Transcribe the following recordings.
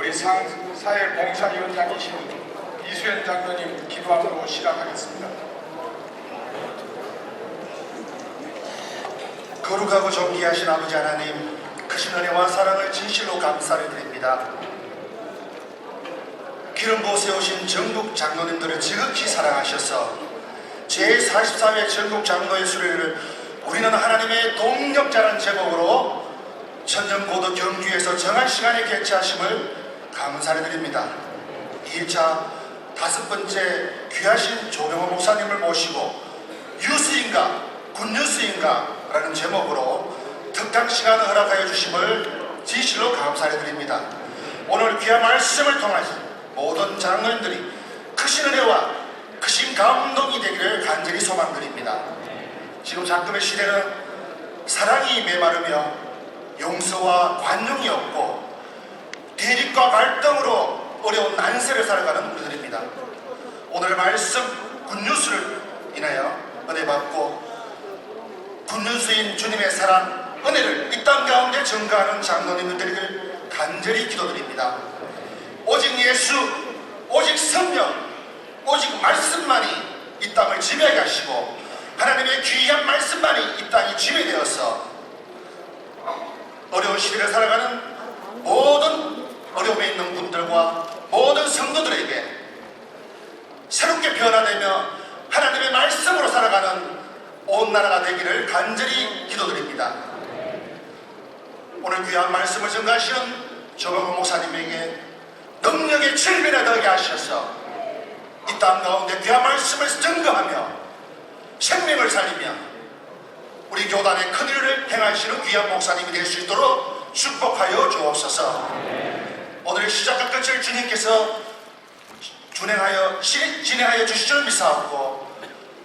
우리 사회봉사위원장이신 이수연 장로님 기도함으로 시작하겠습니다. 거룩하고 존귀하신 아버지 하나님, 크신 은혜와 사랑을 진실로 감사를 드립니다. 기름부어 세우신 전국 장로님들을 지극히 사랑하셔서 제44회 전국 장로의 수료를 우리는 하나님의 동력자라는 제목으로 천년고도 경주에서 정한 시간에 개최하심을 감사를 드립니다. 2일차 5번째 귀하신 조병호 목사님을 모시고 유수인가 굿뉴스인가 라는 제목으로 특강 시간을 허락하여 주심을 진실로 감사를 드립니다. 오늘 귀한 말씀을 통해서 모든 장로님들이 크신 은혜와 크신 감동이 되기를 간절히 소망드립니다. 지금 잠깐의 시대는 사랑이 메마르며 용서와 관용이 없고 대립과 갈등으로 어려운 난세를 살아가는 우리들입니다. 오늘 말씀 굿뉴스를 인하여 은혜 받고 굿뉴스인 주님의 사랑, 은혜를 이 땅 가운데 증거하는 장로님들 되기를 간절히 기도드립니다. 오직 예수, 오직 성령, 오직 말씀만이 이 땅을 지배하게 하시고 하나님의 귀한 말씀만이 이 땅이 지배되어서 어려운 시대를 살아가는 모든 어려움에 있는 분들과 모든 성도들에게 새롭게 변화되며 하나님의 말씀으로 살아가는 온 나라가 되기를 간절히 기도드립니다. 오늘 귀한 말씀을 전가하시는 조병호 목사님에게 능력의 질비를 더하게 하셔서 이 땅 가운데 귀한 말씀을 증거하며 생명을 살리며 우리 교단의 큰 일을 행하시는 귀한 목사님이 될 수 있도록 축복하여 주옵소서. 오늘 시작과 끝을 주님께서 진행하여 주시줄 믿사옵고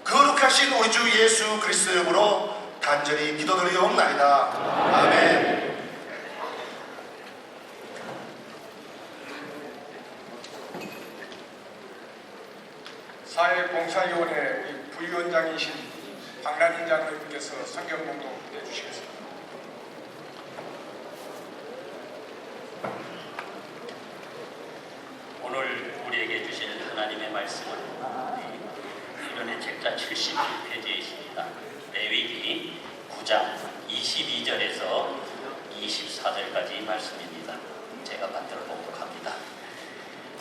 거룩하신 우리 주 예수 그리스도의 이름으로 간절히 기도드리옵나이다. 아멘. 사회봉사위원회 부위원장이신 박란인 장로님께서 성경 공독 해주시겠습니다. 오늘 우리에게 주실 하나님의 말씀은 이론의 책자 71페이지에 있습니다. 레위기 9장 22절에서 24절까지 말씀입니다. 제가 받들어 봉독합니다.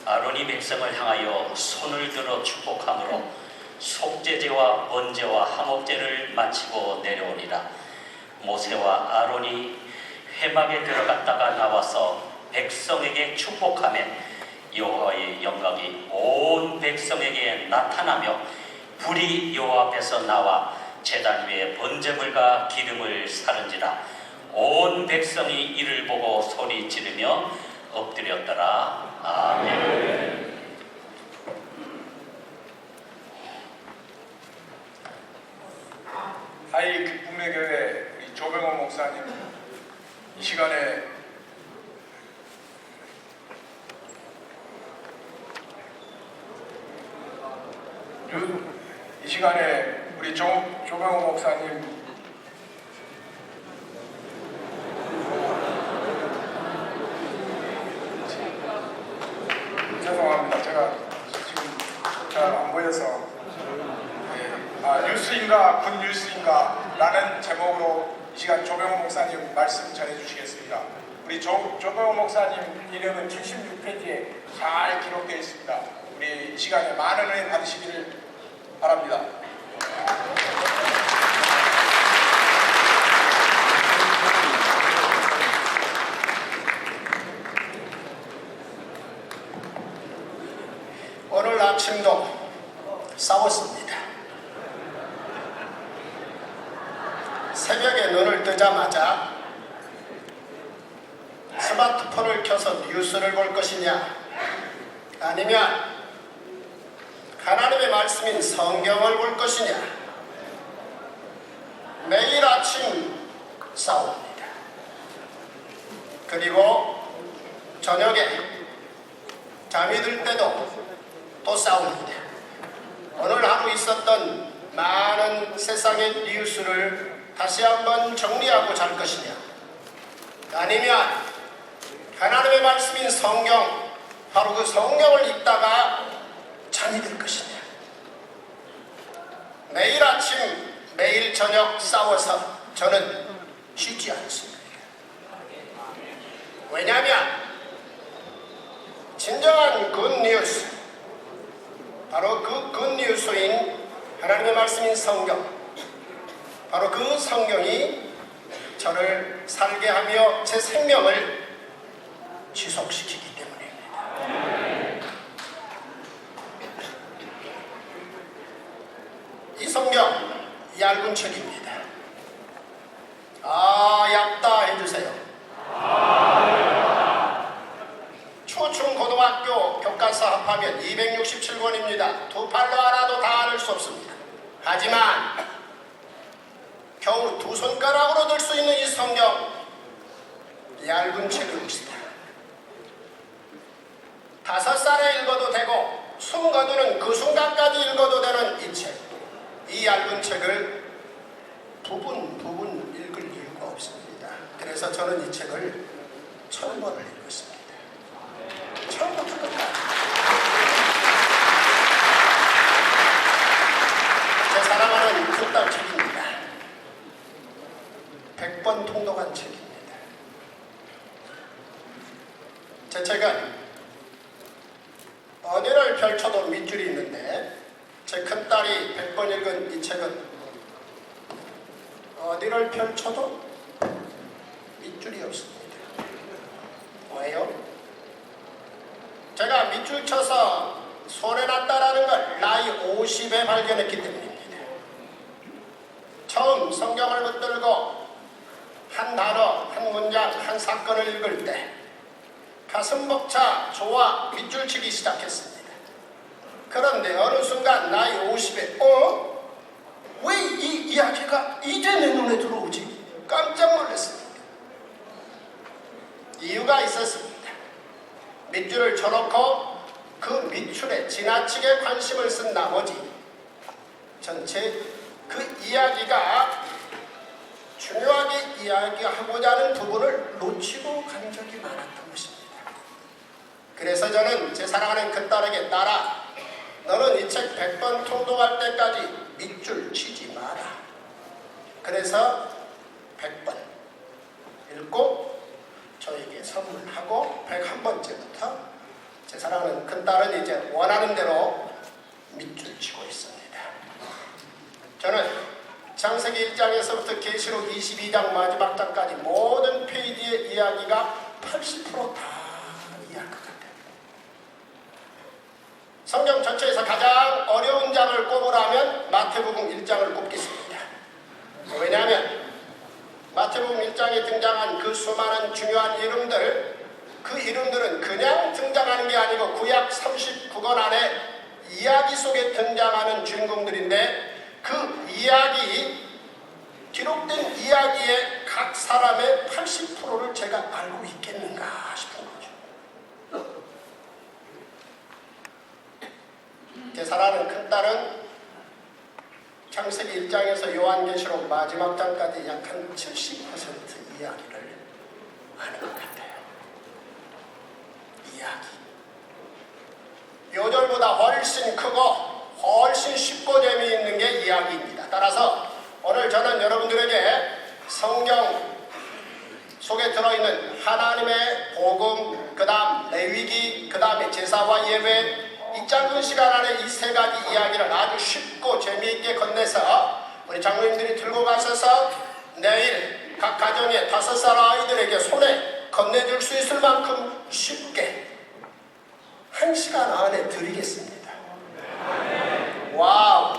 아론이 백성을 향하여 손을 들어 축복함으로 속죄제와 번제와 화목제를 마치고 내려오니라. 모세와 아론이 회막에 들어갔다가 나와서 백성에게 축복하며 여호와의 영광이 온 백성에게 나타나며 불이 여호와 앞에서 나와 제단 위에 번제물과 기름을 사른지라. 온 백성이 이를 보고 소리 지르며 엎드렸더라. 아멘. 하이 기쁨의 교회 우리 조병호 목사님 이 시간에 우리 조병호 목사님 죄송합니다. 제가 지금 잘 안 보여서 뉴스인가 굿뉴스인가 라는 제목으로 이 시간 조병호 목사님 말씀 전해주시겠습니다. 우리 조병호 목사님 이름은 76페이지에 잘 기록되어 있습니다. 우리 이 시간에 많은 은혜 받으시기를 바랍니다. 오늘 아침도 싸웠습니다. 새벽에 눈을 뜨자마자 스마트폰을 켜서 뉴스를 볼 것이냐 아니면 하나님의 말씀인 성경을 볼 것이냐 매일 아침 싸웁니다. 그리고 저녁에 잠이 들 때도 또 싸웁니다. 오늘 하루 있었던 많은 세상의 뉴스를 다시 한번 정리하고 잘 것이냐 아니면 하나님의 말씀인 성경, 바로 그 성경을 읽다가 잠이 들 것이냐. 매일 아침 매일 저녁 싸워서 저는 쉬지 않습니다. 왜냐하면 진정한 굿뉴스, 바로 그 굿뉴스인 하나님의 말씀인 성경, 바로 그 성경이 저를 살게 하며 제 생명을 지속시키기 때문입니다. 이 성경 얇은 책입니다. 얇다 해주세요. 초중고등학교 교과서 합하면 267권입니다. 두 팔로 하나도 다 알을 수 없습니다. 하지만 겨우 두 손가락으로 들 수 있는 이 성경, 얇은 책입니다. 5살에 읽어도 되고 숨 거두는 그 순간까지 읽어도 되는 이 책, 이 얇은 책을 부분 읽을 이유가 없습니다. 그래서 저는 이 책을 1000번을 읽었습니다. 처음부터 끝까지. 제 사랑하는 큰딸 책입니다. 100번 통독한 책입니다. 제 책은 어디를 펼쳐도 밑줄이 있는데, 제 큰딸이 100번 읽은 이 책은 어디를 펼쳐도 밑줄이 없습니다. 왜요? 제가 밑줄 쳐서 손에 났다라는 걸 나이 50에 발견했기 때문입니다. 처음 성경을 붙들고 한 단어, 한 문장, 한 사건을 읽을 때 가슴 벅차 좋아 밑줄 치기 시작했습니다. 그런데 어느 순간 나이 50에 왜 이 이야기가 이제 내 눈에 들어오지? 깜짝 놀랐습니다. 이유가 있었습니다. 밑줄을 쳐놓고 그 밑줄에 지나치게 관심을 쓴 나머지 전체 그 이야기가 중요하게 이야기하고자 하는 부분을 놓치고 간 적이 많았던 것입니다. 그래서 저는 제 사랑하는 큰딸에게, 딸아, 너는 이 책 100번 통독할 때까지 밑줄 치지 마라. 그래서 100번 읽고 저에게 선물하고 101번째부터 제 사랑하는 큰딸은 이제 원하는 대로 밑줄 치고 있습니다. 저는 창세기 1장에서부터 계시록 22장 마지막 장까지 모든 페이지의 이야기가 80% 다 이해할 것 같아요. 성경 전체에서 가장 어려운 장을 꼽으라면 마태복음 1장을 꼽겠습니다. 왜냐하면 마태복음 1장에 등장한 그 수많은 중요한 이름들, 그 이름들은 그냥 등장하는 게 아니고 구약 39권 안에 이야기 속에 등장하는 주인공들인데, 그 이야기, 기록된 이야기의 각 사람의 80%를 제가 알고 있겠는가 싶은 거죠. 제 사랑하는 큰딸은 창세기 1장에서 요한계시록 마지막 장까지 약 한 70% 이야기를 아는 것 같아요. 이야기. 요절보다 훨씬 크고 훨씬 쉽고 재미있는 게 이야기입니다. 따라서 오늘 저는 여러분들에게 성경 속에 들어있는 하나님의 복음, 그 다음 레위기, 그 다음에 제사와 예배, 이 짧은 시간 안에 이 세 가지 이야기를 아주 쉽고 재미있게 건네서 우리 장로님들이 들고 가셔서 내일 각 가정의 5살 아이들에게 손에 건네줄 수 있을 만큼 쉽게 1시간 안에 드리겠습니다. 와우!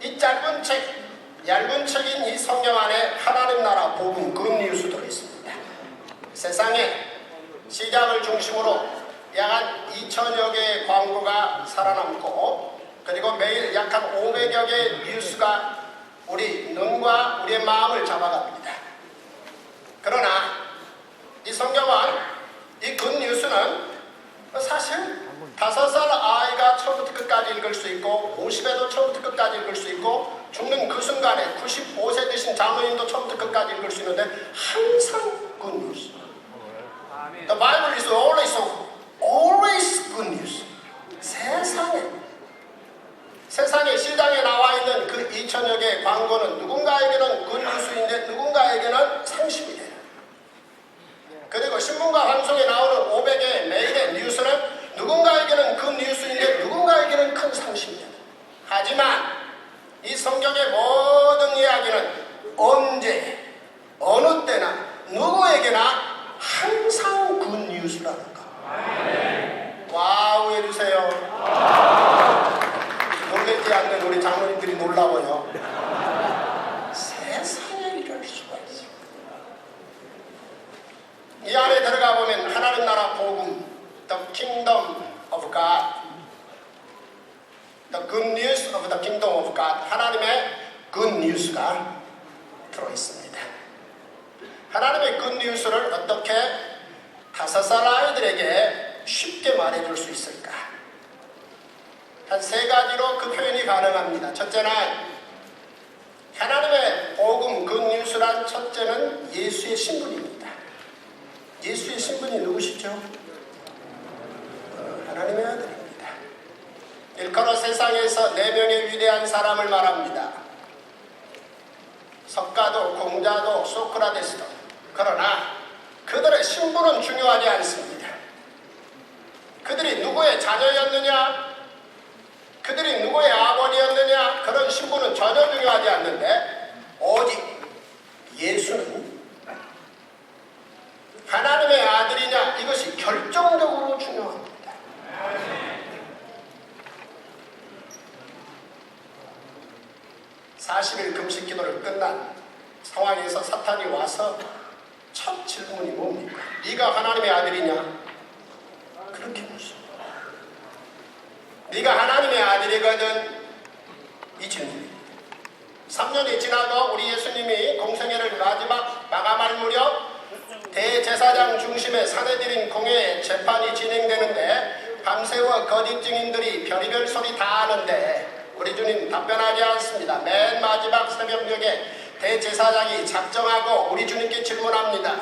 이 짧은 책, 얇은 책인 이 성경 안에 하나님 나라 복음 굿뉴스도 있습니다. 세상에 시장을 중심으로 약 한 2000여 개의 광고가 살아남고, 그리고 매일 약 한 500여 개의 뉴스가 우리 눈과 우리의 마음을 잡아갑니다. 그러나 이 성경은, 이 굿뉴스는 사실 5살 아이가 처음부터 끝까지 끝까지 읽을 수 있고 50에도 처음부터 끝까지 읽을 수 있고 죽는 그 순간에 95세 되신 장로님도 처음부터 끝까지 읽을 수 있는데 항상 good news. The Bible is always good news. 세상에 시장에 나와 있는 그 2000여 개의 광고는 누군가에게는 good news인데 누군가에게는 상심이 돼요. 그리고 신문과 방송에 나오는 500의 매일의 뉴스는 누군가에게는 그 뉴스인데 누군가에게는 큰 상심이에요. 하지만 이 성경의 모든 이야기는 언제 어느 때나 누구에게나 항상 그 뉴스라는 거. 와우 해주세요. 놀라지 않는 우리 장로님들이 놀라워요. 세상에 이럴 수가 있어. 이 안에 들어가 보면 하나님 나라 복음, the kingdom of God, the good news of the kingdom of God, 하나님의 good news가 들어있습니다. 하나님의 good news를 어떻게 5살 아이들에게 쉽게 말해줄 수 있을까? 한 3가지로 그 표현이 가능합니다. 첫째는 하나님의 복음 good news란 첫째는 예수의 신분입니다. 예수의 신분이 누구시죠? 하나님의 아들입니다. 일컬어 세상에서 4명의 위대한 사람을 말합니다. 석가도, 공자도, 소크라테스도. 그러나 그들의 신분은 중요하지 않습니다. 그들이 누구의 자녀였느냐, 그들이 누구의 아버지였느냐, 그런 신분은 전혀 중요하지 않는데 오직 예수는 하나님의 아들이냐, 이것이 결정적으로 중요합니다. 40일 금식 기도를 끝난 상황에서 사탄이 와서 첫 질문이 뭡니까? 네가 하나님의 아들이냐? 그렇게 묻습니다. 네가 하나님의 아들이거든? 이 질문입니다. 3년이 지나고 우리 예수님이 공생애를 마감할 무렵 대제사장 중심의 사내들인 공회의 재판이 진행되는데 밤새워 거짓 증인들이 별의별 소리 다 하는데 우리 주님 답변하지 않습니다. 맨 마지막 새벽녘에 대제사장이 작정하고 우리 주님께 질문합니다.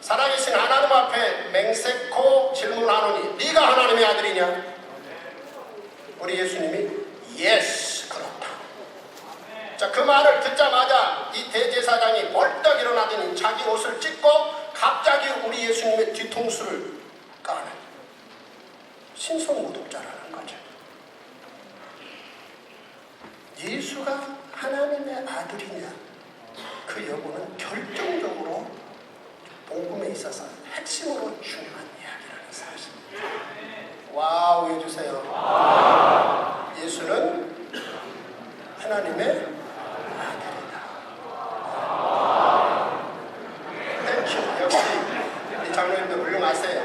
살아계신 하나님 앞에 맹세코 질문하노니 네가 하나님의 아들이냐? 우리 예수님이 yes, 그렇다. 자, 그 말을 듣자마자 이 대제사장이 벌떡 일어나더니 자기 옷을 찢고 갑자기 우리 예수님의 뒤통수를 까는 신성모독자라는 거죠. 예수가 하나님의 아들이냐, 그 여부는 결정적으로 복음에 있어서 핵심으로 중요한 이야기라는 사실입니다. 와우 해주세요. 예수는 하나님의 아들이다. 땡큐. 역시 우리 장로님도 훌륭하세요.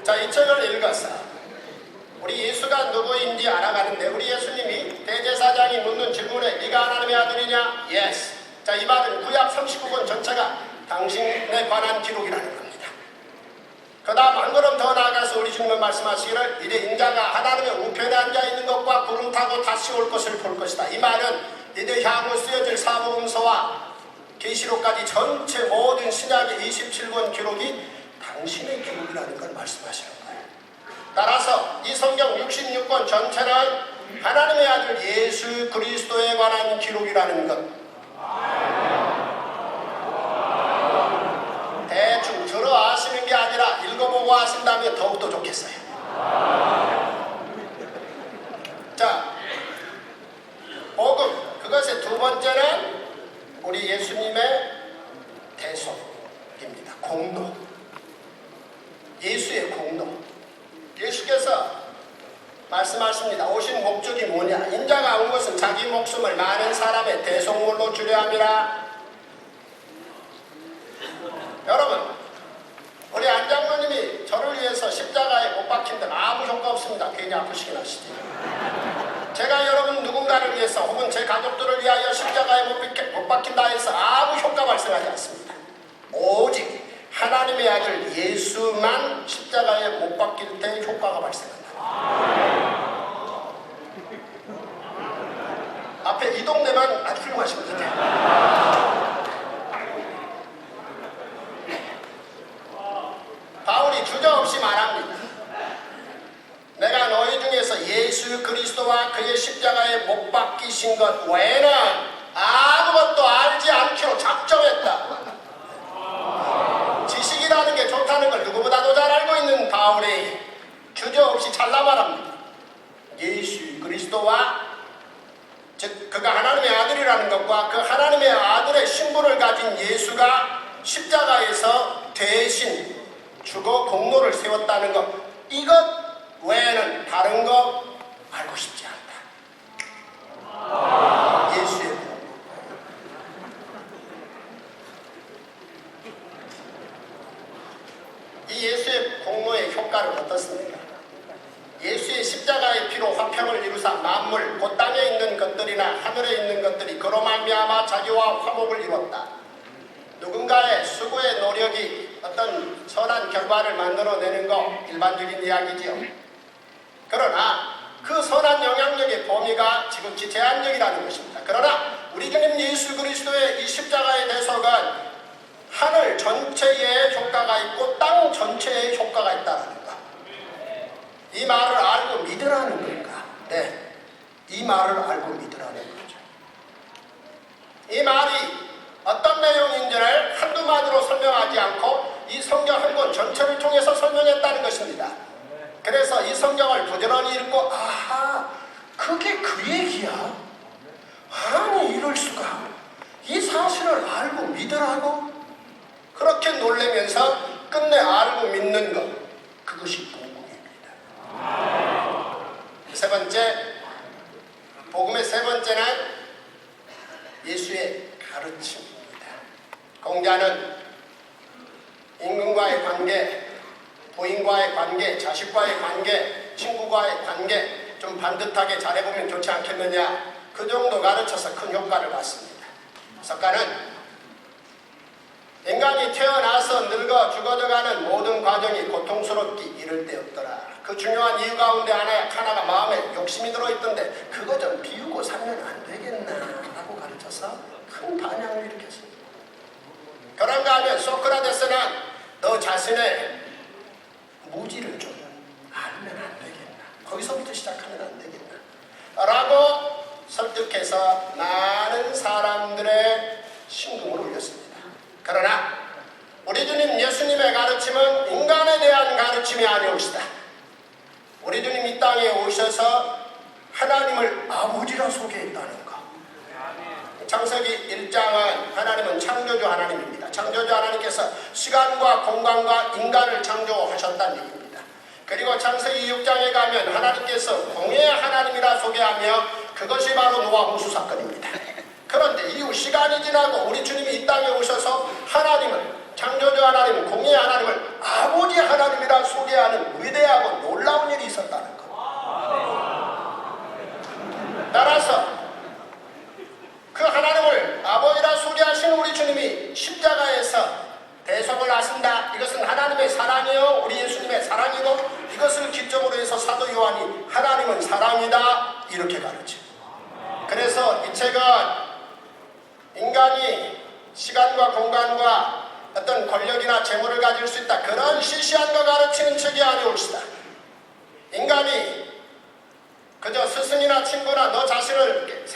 자, 이 책을 읽었어. 우리 예수가 누구인지 알아가는데 우리 예수님이 대제사장이 묻는 질문에 네가 하나님의 아들이냐? Yes. 자, 이 말은 구약 39권 전체가 당신에 관한 기록이라는 겁니다. 그 다음 한 걸음 더 나아가서 우리 주님은 말씀하시기를 이제 인자가 하나님의 우편에 앉아있는 것과 구름 타고 다시 올 것을 볼 것이다. 이 말은 이제 향후 쓰여질 사복음서와 계시록까지 전체 모든 신약의 27권 기록이 당신의 기록이라는 걸 말씀하시는 거예요. 따라서 이 성경 66권 전체는 하나님의 아들 예수 그리스도에 관한 기록이라는 것. 대충 들어 아시는 게 아니라 읽어보고 하신다면 더욱더 좋겠어요. 자, 복음, 그것의 두 번째는 우리 예수님의 대속입니다. 공로. 예수의 공로. 예수께서 말씀하십니다. 오신 목적이 뭐냐? 인자가 온 것은 자기 목숨을 많은 사람의 대속물로 주려 함이라. 여러분, 우리 안장로님이 저를 위해서 십자가에 못 박힌 데는 아무 효과 없습니다. 괜히 아프시긴 하시지. 제가 여러분 누군가를 위해서 혹은 제 가족들을 위하여 십자가에 못 박힌다 해서 아무 효과 발생하지 않습니다. 오직 하나님의 아들 예수만 십자가에 못 박힐 때 효과가 발생한다. 말씀하신 것 같아요. 바울이 주저없이 말합니다. 내가 너희 중에서 예수 그리스도와 그의 십자가에 못 박히신 것 외에는 아무것도 알지 않기로 작정했다. 지식이라는 게 좋다는 걸 누구보다도 잘 알고 있는 바울이 주저없이 잘라 말합니다. 예수 그리스도와 즉 그가 하나님의 아들이라는 것과 그 하나님의 아들의 신분을 가진 예수가 십자가에서 대신 죽어 공로를 세웠다는 것, 이것 외에는 다른 거 알고 싶지 않다. 예수의 이 예수의 공로의 효과는 어떻습니까? 예수의 십자가의 피로 화평을 이루사 만물, 곧 땅에 있는 것들이나 하늘에 있는 것들이 그로 말미암아 자기와 화목을 이뤘다. 누군가의 수고의 노력이 어떤 선한 결과를 만들어내는 거 일반적인 이야기지요. 그러나 그 선한 영향력의 범위가 지극히 제한적이라는 것입니다. 그러나 우리 주님 예수 그리스도의 이 십자가의 대속은 하늘 전체에 효과가 있고 땅 전체에 효과가 있다는 것. 이 말을 알고 믿으라는 건가? 네, 이 말을 알고 믿으라는 거죠. 이 말이 어떤 내용인지를 한두 마디로 설명하지 않고 이 성경 한 권 전체를 통해서 설명했다는 것입니다. 그래서 이 성경을 부지런히 읽고 아하, 그게 그 얘기야? 아니 이럴 수가. 이 사실을 알고 믿으라고? 그렇게 놀라면서 끝내 알고 믿는 것, 그것이 복음입니다. 세 번째, 복음의 세 번째는 예수의 가르침입니다. 공자는 임금과의 관계, 부인과의 관계, 자식과의 관계, 친구과의 관계 좀 반듯하게 잘해보면 좋지 않겠느냐, 그 정도 가르쳐서 큰 효과를 봤습니다. 석가는 인간이 태어나서 늙어 죽어져가는 모든 과정이 고통스럽기 이를 데 없더라. 그 중요한 이유 가운데 하나가 마음에 욕심이 들어있던데 그거 좀 비우고 살면 안 되겠나 라고 가르쳐서 큰 반향을 일으켰습니다. 그런가 하면 소크라테스는 너 자신의 무지를 좀 알면 안 되겠나, 거기서부터 시작하면 안 되겠나 라고 설득해서 많은 사람들의 심금을 울렸습니다. 그러나 우리 주님 예수님의 가르침은 인간에 대한 가르침이 아니옵시다. 우리 주님 이 땅에 오셔서 하나님을 아버지라 소개했다는 것. 창세기 1장은 하나님은 창조주 하나님입니다. 창조주 하나님께서 시간과 공간과 인간을 창조하셨다는 얘기입니다. 그리고 창세기 6장에 가면 하나님께서 공의 하나님이라 소개하며 그것이 바로 노아 홍수 사건입니다. 그런데 이후 시간이 지나고 우리 주님이 이 땅에 오셔서 하나님을, 창조주 하나님, 공의 하나님을 아버지 하나님이라 소개하는 위대하고 놀라운 일이 있었다는 것. 따라서 그 하나님을 아버지라 소개하신 우리 주님이 십자가에서 대속을 하신다. 이것은 하나님의 사랑이요, 우리 예수님의 사랑이고, 이것을 기점으로 해서 사도 요한이 하나님은 사랑이다 이렇게 가르치고, 그래서 이 책은 인간이 시간과 공간과 어떤 권력이나 재물을 가질 수 있다, 그런 시시한 거 가르치는 책이 아니올시다. 인간이 그저 스승이나 친구나 너 자신을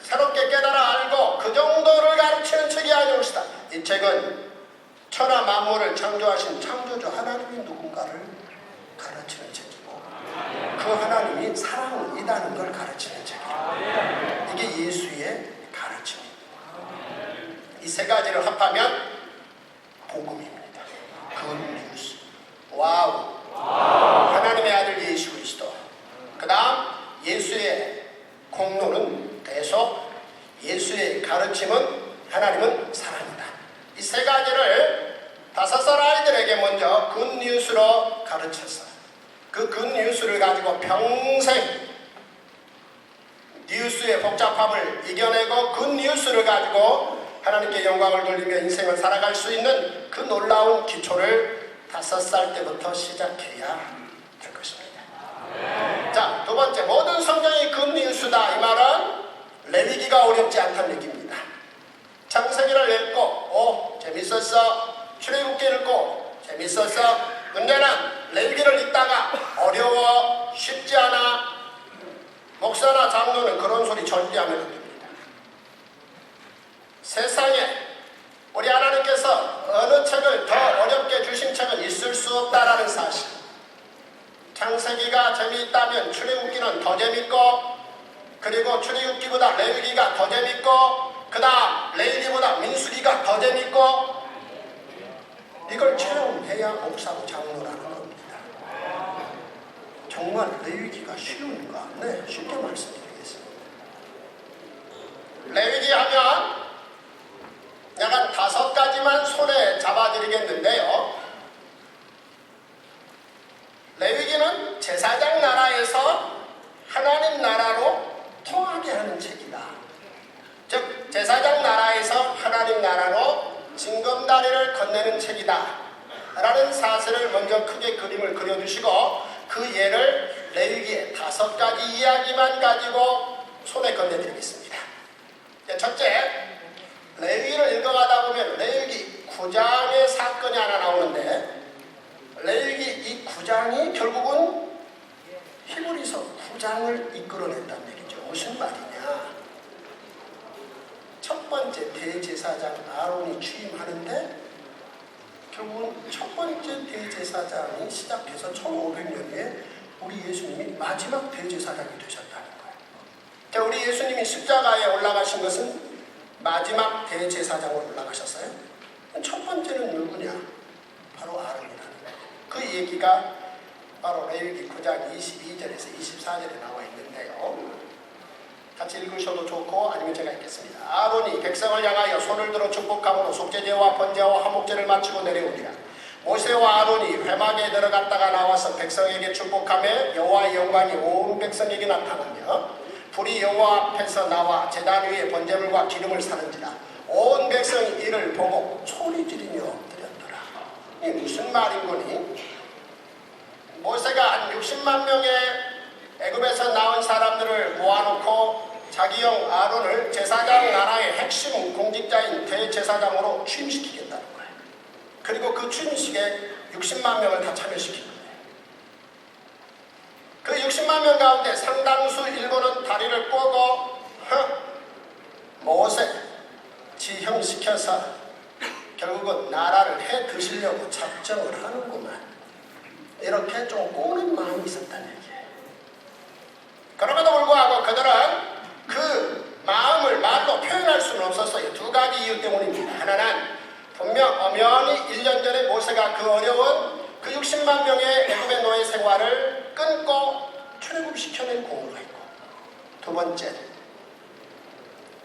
새롭게 깨달아 알고 그 정도를 가르치는 책이 아니올시다. 이 책은 천하 만물을 창조하신 창조주 하나님이 누군가를 가르치는 책이고, 그 하나님이 사랑이라는 걸 가르치는 책이에요. 이게 예수의 가르침입니다. 이 세 가지를 합하면 복음입니다. 굿뉴스. 와우. 하나님의 아들 예수 그리스도. 그 다음 예수의 공로는 대속, 예수의 가르침은 하나님은 사랑이다. 이 세 가지를 5살 아이들에게 먼저 굿뉴스로 가르쳐서 그 굿뉴스를 가지고 평생 뉴스의 복잡함을 이겨내고 굿뉴스를 가지고 하나님께 영광을 돌리며 인생을 살아갈 수 있는 그 놀라운 기초를 5살 때부터 시작해야 될 것입니다. 자, 두 번째, 모든 성경이 굿뉴스다. 이 말은 레위기가 어렵지 않다는 얘기입니다. 재밌었어. 출애굽기 읽고 재밌었어. 문제는 레위기를 읽다가 어려워, 쉽지 않아. 목사나 장로는 그런 소리 절대 하면 안 됩니다. 세상에 우리 하나님께서 어느 책을 더 어렵게 주신 책은 있을 수 없다라는 사실. 창세기가 재미있다면 출애굽기는 더 재밌고, 그리고 출애굽기보다 레위기가 더 재밌고, 그 다음 레위기보다 민수기가 더 재밌고, 이걸 체험해야 목사고 장로라는 겁니다. 정말 레위기가 쉬운가? 네, 쉽게 말씀드리겠습니다. 레위기 하면 약간 5가지만 손에 잡아드리겠는데요. 레위기는 제사장 나라에서 하나님 나라로 통하게 하는 책이다. 즉 제사장 나라에서 하나님 나라로 징검다리를 건네는 책이다 라는 사실을 먼저 크게 그림을 그려주시고, 그 예를 레위기의 5가지 이야기만 가지고 손에 건네드리겠습니다. 첫째, 레위기를 읽어가다 보면 레위기 9장의 사건이 하나 나오는데, 레위기 이 9장이 결국은 히브리서 9장을 이끌어냈다는 얘기죠. 무슨 말이냐? 첫 번째 대제사장 아론이 취임하는데, 결국은 첫 번째 대제사장이 시작해서 1500년에 우리 예수님이 마지막 대제사장이 되셨다는 거예요. 우리 예수님이 십자가에 올라가신 것은 마지막 대제사장으로 올라가셨어요. 첫 번째는 누구냐? 바로 아론이라는 거예요. 그 얘기가 바로 레위기 9장 22절에서 24절에 나와 있는데요. 같이 읽으셔도 좋고 아니면 제가 읽겠습니다. 아론이 백성을 향하여 손을 들어 축복함으로 속죄제와 번제와 화목제를 마치고 내려오니라. 모세와 아론이 회막에 들어갔다가 나와서 백성에게 축복하며 여호와의 영광이 온 백성에게 나타나며 불이 여호와 앞에서 나와 제단 위에 번제물과 기름을 사는지라. 온 백성이 이를 보고 소리 지르며 드렸더라. 이게 무슨 말인 거니? 모세가 한 60만 명의 애굽에서 나온 사람들을 모아놓고 자기 형 아론을 제사장 나라의 핵심 공직자인 대제사장으로 취임시키겠다는 거예요. 그리고 그 취임식에 60만 명을 다 참여시킨 거예요. 그 60만 명 가운데 상당수 일부는 다리를 꼬고 모세 지형시켜서 결국은 나라를 해 드시려고 작정을 하는구만. 이렇게 좀 꼬는 마음이 있었다는 얘기예요. 그럼에도 불구하고 그들은 그 마음을 말로 표현할 수는 없었어요. 2가지 이유 때문입니다. 하나는 분명 엄연히 1년 전에 모세가 그 어려운 그 60만 명의 애굽의 노예 생활을 끊고 출애굽시켜낸 공로가 있고, 2번째,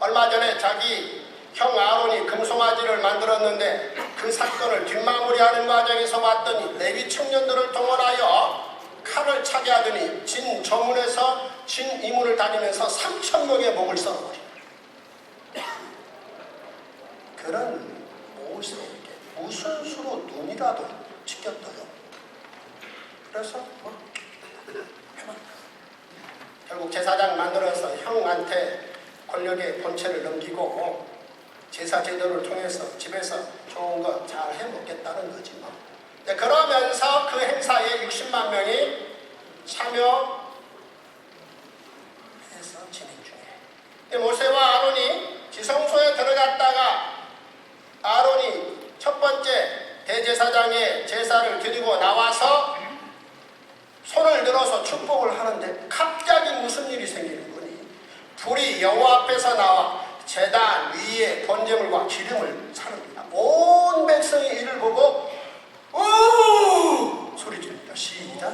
얼마 전에 자기 형 아론이 금송아지를 만들었는데 그 사건을 뒷마무리하는 과정에서 봤더니 레위 청년들을 동원하여 칼을 차게 하더니 진 저문에서 진 이문을 다니면서 3,000명의 목을 썰어버립니다. 그런 모세에게 무슨 수로 눈이라도 지켰어요. 그래서 해봤다. 결국 제사장 만들어서 형한테 권력의 본체를 넘기고 제사 제도를 통해서 집에서 좋은 거 잘 해먹겠다는 거지 뭐. 그러면서 그 행사에 60만 명이 참여해서 진행 중에, 모세와 아론이 지성소에 들어갔다가 아론이 첫 번째 대제사장의 제사를 드리고 나와서 손을 들어서 축복을 하는데 갑자기 무슨 일이 생기는 거니? 불이 여호와 앞에서 나와 제단 위에 번제물과 기름을 사릅니다. 온 백성이 이를 보고 오! 소리 지릅니다. 시작.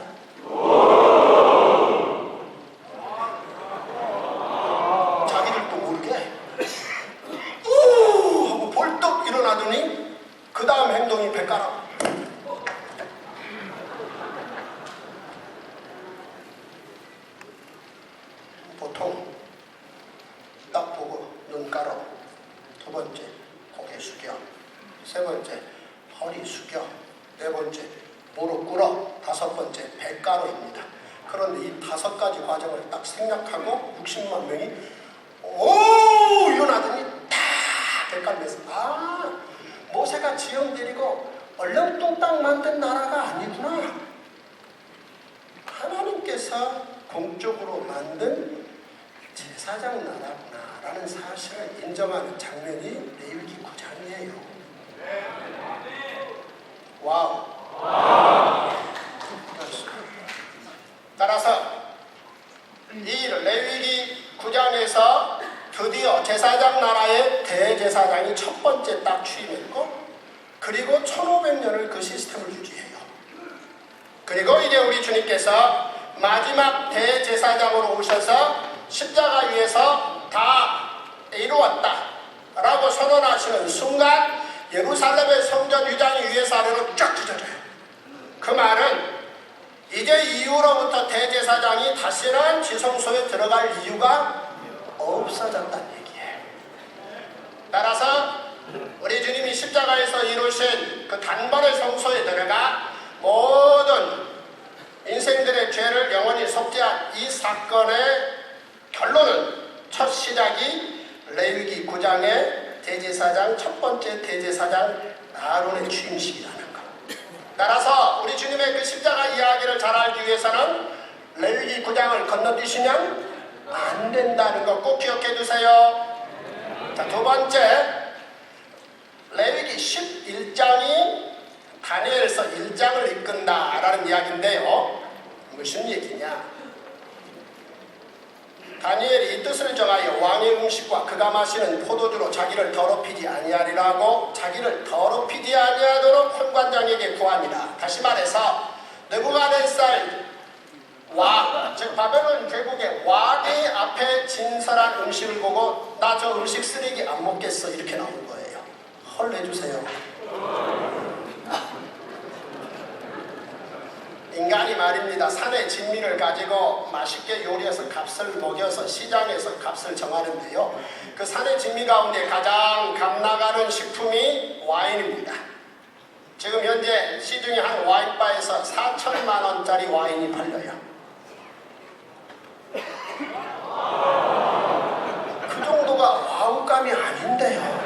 자기들도 모르게 오! 하고 벌떡 일어나더니 그 다음 행동이 백가락. 보통 딱 보고 눈 깔어. 2번째 고개 숙여. 3번째 허리 숙여. 4번째 무릎 꿇어. 5번째 백가로입니다. 그런데 이 5가지 과정을 딱 생략하고 60만 명이 오! 일어나더니 다 백가로에서 모세가 시험 들이고 얼렁뚱땅 만든 나라가 아니구나. 하나님께서 공적으로 만든 제사장 나라구나라는 사실을 인정하는 장면이 레위기 9장이에요. 와우. 따라서 이 레위기 9장에서 드디어 제사장 나라의 대제사장이 첫 번째 딱 취임했고, 그리고 1500년을 그 시스템을 유지해요. 그리고 이제 우리 주님께서 마지막 대제사장으로 오셔서 십자가 위에서 다 이루었다 라고 선언하시는 순간 예루살렘의 성전 위장이 위에서 아래로 쫙 찢어져요. 그 말은 이제 이후로부터 대제사장이 다시는 지성소에 들어갈 이유가 없어졌다는 얘기예요. 따라서 우리 주님이 십자가에서 이루신 그 단번의 성소에 들어가 모든 인생들의 죄를 영원히 속죄한 이 사건의 결론은, 첫 시작이 레위기 9장의 대제사장, 첫 번째 대제사장 아론의 취임식이라는 것. 따라서 우리 주님의 그 십자가 이야기를 잘 알기 위해서는 레위기 9장을 건너뛰시면 안 된다는 거 꼭 기억해 두세요. 자, 두 번째, 레위기 11장이 다니엘서 1장을 이끈다라는 이야기인데요. 무슨 얘기냐? 다니엘이 이 뜻을 정하여 왕의 음식과 그가 마시는 포도주로 자기를 더럽히지 아니하리라고 자기를 더럽히지 아니하도록 혼관장에게 구합니다. 다시 말해서 느부갓네살 왕, 즉 바벨론 제국의 왕이 앞에 진설한 음식을 보고 나 저 음식 쓰레기 안 먹겠어 이렇게 나온 거예요. 헐 내주세요. 인간이 말입니다. 산의 진미를 가지고 맛있게 요리해서 값을 먹여서 시장에서 값을 정하는데요. 그 산의 진미 가운데 가장 값 나가는 식품이 와인입니다. 지금 현재 시중에 한 와인바에서 4천만 원짜리 와인이 팔려요. 그 정도가 와우감이 아닌데요.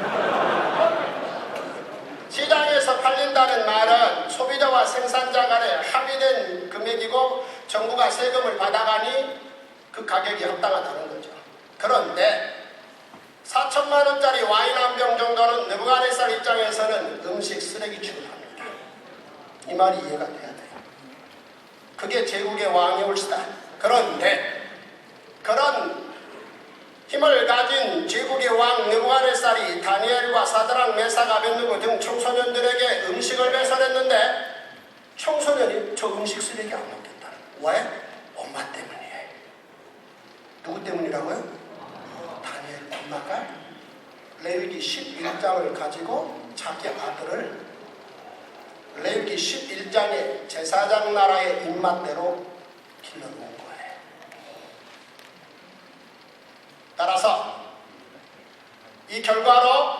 시장에서 팔린다는 말은 소비자와 생산자 간에 합의된 금액이고 정부가 세금을 받아가니 그 가격이 합당하다는 거죠. 그런데 4천만 원짜리 와인 한 병 정도는 느부갓네살 입장에서는 음식 쓰레기 취급합니다. 이 말이 이해가 돼야 돼요. 그게 제국의 왕이 옳시다. 그런데 그런 힘을 가진 제국의 왕 느부갓네살이 다니엘과 사드락 메삭 아벳느고 등 청소년들에게 음식을 배설했는데 청소년이 저 음식 쓰레기 안 먹겠다. 왜? 엄마 때문이에요. 누구 때문이라고요? 다니엘 엄마가 레위기 11장을 가지고 자기 아들을 레위기 11장의 제사장 나라의 입맛대로 길러놓은 거예요. 따라서 이 결과로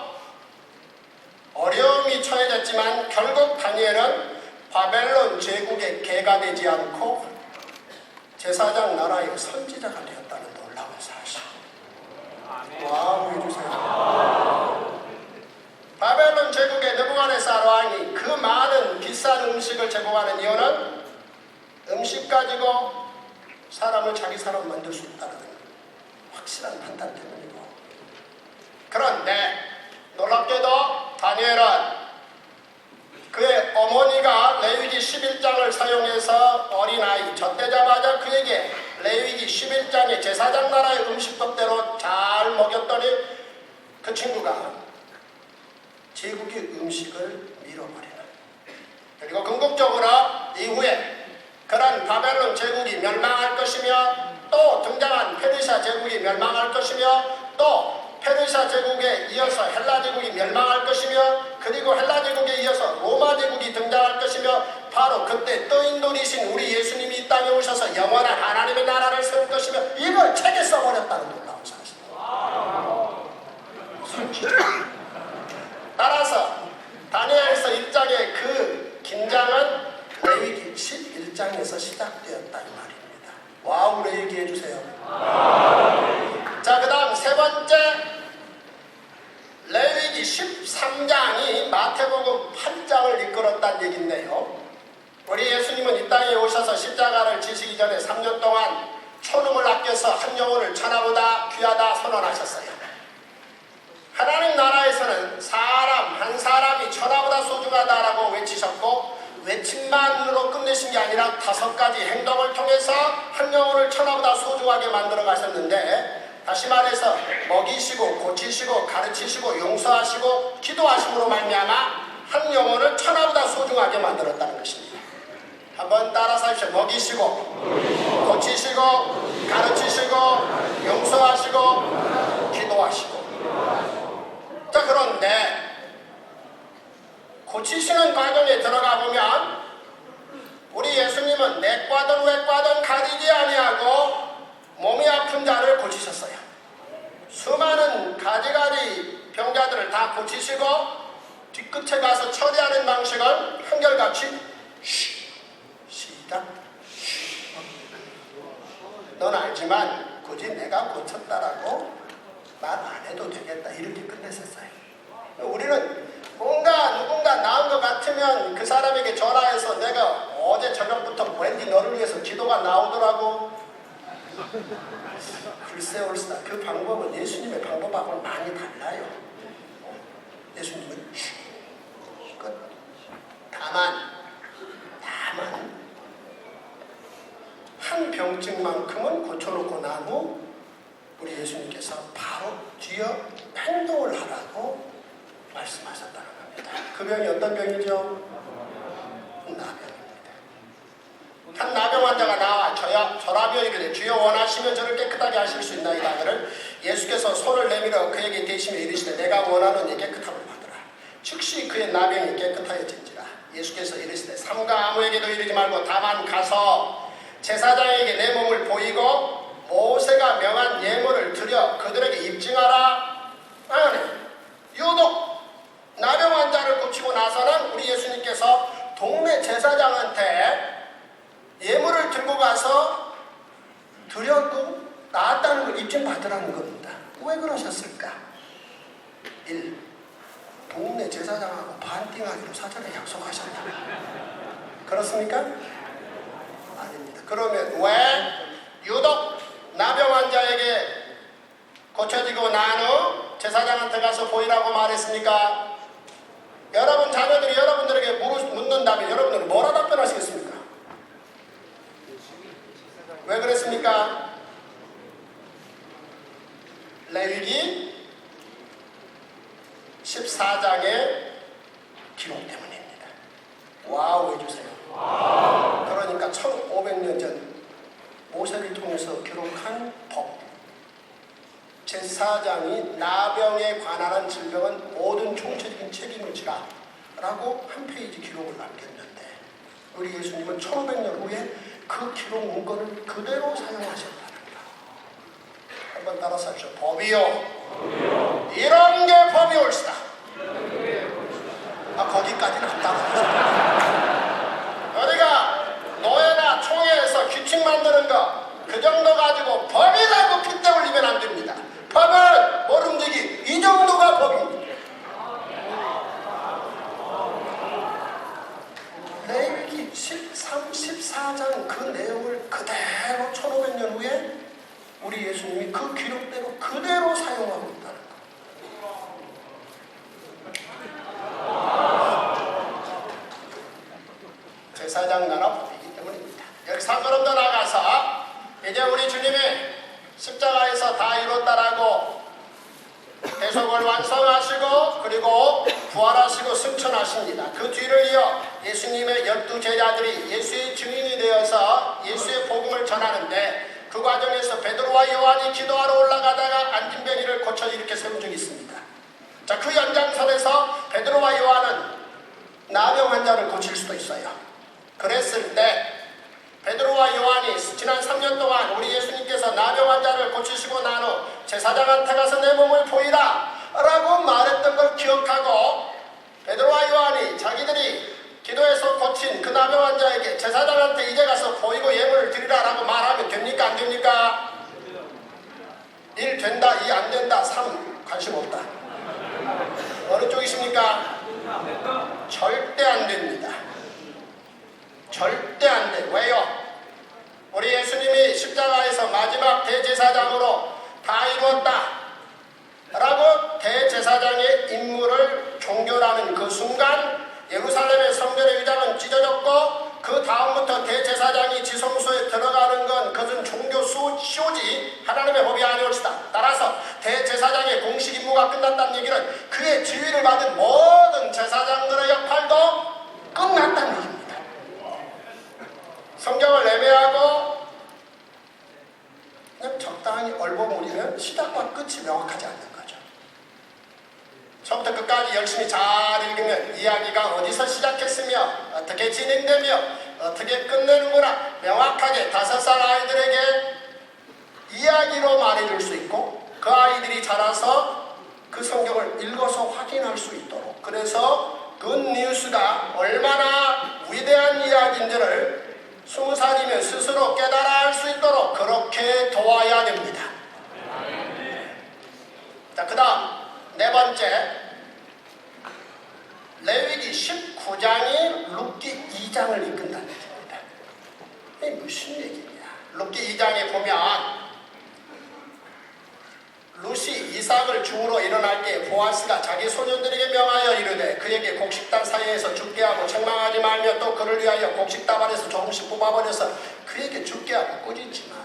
어려움이 처해졌지만 결국 다니엘은 바벨론 제국의 개가 되지 않고 제사장 나라의 선지자가 되었다는 놀라운 사실. 와우 해주세요. 바벨론 제국의 느부갓네살 왕이 그 많은 비싼 음식을 제공하는 이유는 음식 가지고 사람을 자기 사람 만들 수 있다는 확실한 판단 때문이고, 그런데 놀랍게도 다니엘은 그의 어머니가 레위기 11장을 사용해서 어린아이 젖대자마자 그에게 레위기 11장의 제사장 나라의 음식법대로 잘 먹였더니 그 친구가 제국의 음식을 밀어버리는, 그리고 궁극적으로 이후에 그런 바벨론 제국이 멸망할 것이며 또 등장한 페르시아 제국이 멸망할 것이며 또 페르시아 제국에 이어서 헬라 제국이 멸망할 것이며 그리고 헬라 제국에 이어서 로마 제국이 등장할 것이며 바로 그때 떠인돌이신 우리 예수님이 이 땅에 오셔서 영원한 하나님의 나라를 세울 것이며 이걸 책에 써버렸다는 놀라운 사실. 따라서 다니엘서 1장의 그 긴장은 레위기 11장에서 시작되었다는 말입니다. 와우 얘기해 주세요. 자, 그 다음 세 번째, 레위기 13장이 마태복음 8장을 이끌었다는 얘기인데요. 우리 예수님은 이 땅에 오셔서 십자가를 지시기 전에 3년 동안 초능을 아껴서 한 영혼을 천하보다 귀하다 선언하셨어요. 하나님 나라에서는 사람 한 사람이 천하보다 소중하다라고 외치셨고, 외침만으로 끝내신 게 아니라 5가지 행동을 통해서 한 영혼을 천하보다 소중하게 만들어 가셨는데, 다시 말해서 먹이시고 고치시고 가르치시고 용서하시고 기도하심으로 말미암아 한 영혼을 천하보다 소중하게 만들었다는 것입니다. 한번 따라서 하십시오. 먹이시고 고치시고 가르치시고 용서하시고 기도하시고. 자, 그런데 고치시는 과정에 들어가 보면 우리 예수님은 내과든 외과든 가리지 아니하고 몸이 아픈 자를 고치셨어요. 수많은 가지가지 병자들을 다 고치시고 뒤끝에 가서 처리하는 방식은 한결같이 시작. 넌 알지만 굳이 내가 고쳤다라고 말 안 해도 되겠다, 이렇게 끝냈었어요. 우리는 뭔가 누군가 나은 것 같으면 그 사람에게 전화해서 내가 어제 저녁부터 왠지 너를 위해서 기도가 나오더라고. 글쎄 옳습니다. 그 방법은 예수님의 방법하고는 많이 달라요. 예수님은 끝. 다만 한 병증만큼은 고쳐놓고 난 후 우리 예수님께서 바로 뒤어 행동을 하라고 말씀하셨다는 겁니다. 그 병이 어떤 병이죠? 나병입니다. 한 나병 환자가 나와 저라며 이르되 주여 원하시면 저를 깨끗하게 하실 수 있나이다 하거늘 예수께서 손을 내밀어 그에게 대시며 이르시되 내가 원하는 이 깨끗함을 받으라. 즉시 그의 나병이 깨끗하여진지라. 예수께서 이르시되 삼가 아무에게도 이르지 말고 다만 가서 제사장에게 내 몸을 보이고 모세가 명한 예물을 드려 그들에게 입증하라. 유독 나병 환자를 고치고 나서는 우리 예수님께서 동네 제사장한테 예물을 들고 가서 드려도 나았다는 걸 입증받으라는 겁니다. 왜 그러셨을까? 1. 동네 제사장하고 반띵하기로 사전에 약속하셨다. 그렇습니까? 아닙니다. 그러면 왜 유독 나병 환자에게 고쳐지고 난 후 제사장한테 가서 보이라고 말했습니까? 여러분 자녀들이 여러분들에게 묻는다면 여러분들은 뭐라 답변하시겠습니까? 왜 그랬습니까? 레위기 14장의 기록 때문입니다. 와우 해주세요. 그러니까 1500년 전 모세를 통해서 기록한 법, 제사장이 나병에 관한 질병은 모든 총체적인 책임을 지라 라고 한 페이지 기록을 남겼는데, 우리 예수님은 1500년 후에 그 기록 문건을 그대로 사용하셨다는 거. 한번 따라서 하십시오. 법이요, 이런 게 법이 옳시다. 거기까지는 안 따라하죠. 어디가 노예나 총회에서 규칙 만드는 거 그 정도 가지고 법이라고 핏대 올리면 안 됩니다. 법은 모름지기, 이 정도가 법입니다. 레위기 13, 14장 그 내용을 그대로 1500년 후에 우리 예수님이 그 기록대로 그대로 사용하고 있다는 거. 제사장 나라 법이기 때문입니다. 여기서 한 걸음 더 나가서 이제 우리 주님이 십자가에서 다 이뤘다라고 대속을 완성하시고 그리고 부활하시고 승천하십니다. 그 뒤를 이어 예수님의 12제자들이 예수의 증인이 되어서 예수의 복음을 전하는데, 그 과정에서 베드로와 요한이 기도하러 올라가다가 안진뱅이를 고쳐 이렇게 세운 적이 있습니다. 자, 그 연장선에서 베드로와 요한은 나병 환자를 고칠 수도 있어요. 그랬을 때 베드로와 요한이 지난 3년 동안 우리 예수님께서 나병 환자를 고치시고 난 후 제사장한테 가서 내 몸을 보이라 라고 말했던 걸 기억하고, 베드로와 요한이 자기들이 기도해서 고친 그 나병 환자에게 제사장한테 이제 가서 보이고 예물을 드리라 라고 말하면 됩니까? 안 됩니까? 1 된다, 2 안 된다, 3 관심 없다. 어느 계십니까? 절대 안 됩니다. 절대 안 돼. 왜요? 우리 예수님이 십자가에서 마지막 대제사장으로 다 이루었다 라고 대제사장의 임무를 종결하는 그 순간 예루살렘의 성전의 위장은 찢어졌고 그 다음부터 대제사장이 지성소에 들어가는 건 그것은 종교 쇼지 하나님의 법이 아니올시다. 따라서 대제사장의 공식 임무가 끝났다는 얘기는 그의 지위를 받은 모든 제사장들의 역할도 끝났다는 얘기입니다. 성경을 애매하고 그냥 적당히 얼버무리면 시작과 끝이 명확하지 않는 거죠. 처음부터 끝까지 열심히 잘 읽으면 이야기가 어디서 시작했으며 어떻게 진행되며 어떻게 끝내는구나 명확하게 5살 아이들에게 이야기로 말해줄 수 있고 그 아이들이 자라서 그 성경을 읽어서 확인할 수 있도록 그래서 굿뉴스가 얼마나 위대한 이야기인지를 20살이면 스스로 깨달아 할 수 있도록 그렇게 도와야 됩니다. 자, 그 다음 네 번째 레위기 19장이 룻기 2장을 이끈다는 얘기입니다. 이게 무슨 얘기냐? 룻기 2장에 보면 룻이 이삭을 중으로 일어날 때 보아스가 자기 소년들에게 명하여 이르되 그에게 곡식단 사이에서 죽게 하고 책망하지 말며 또 그를 위하여 곡식다발에서 조금씩 뽑아버려서 그에게 죽게 하고 꾸짖지 말라.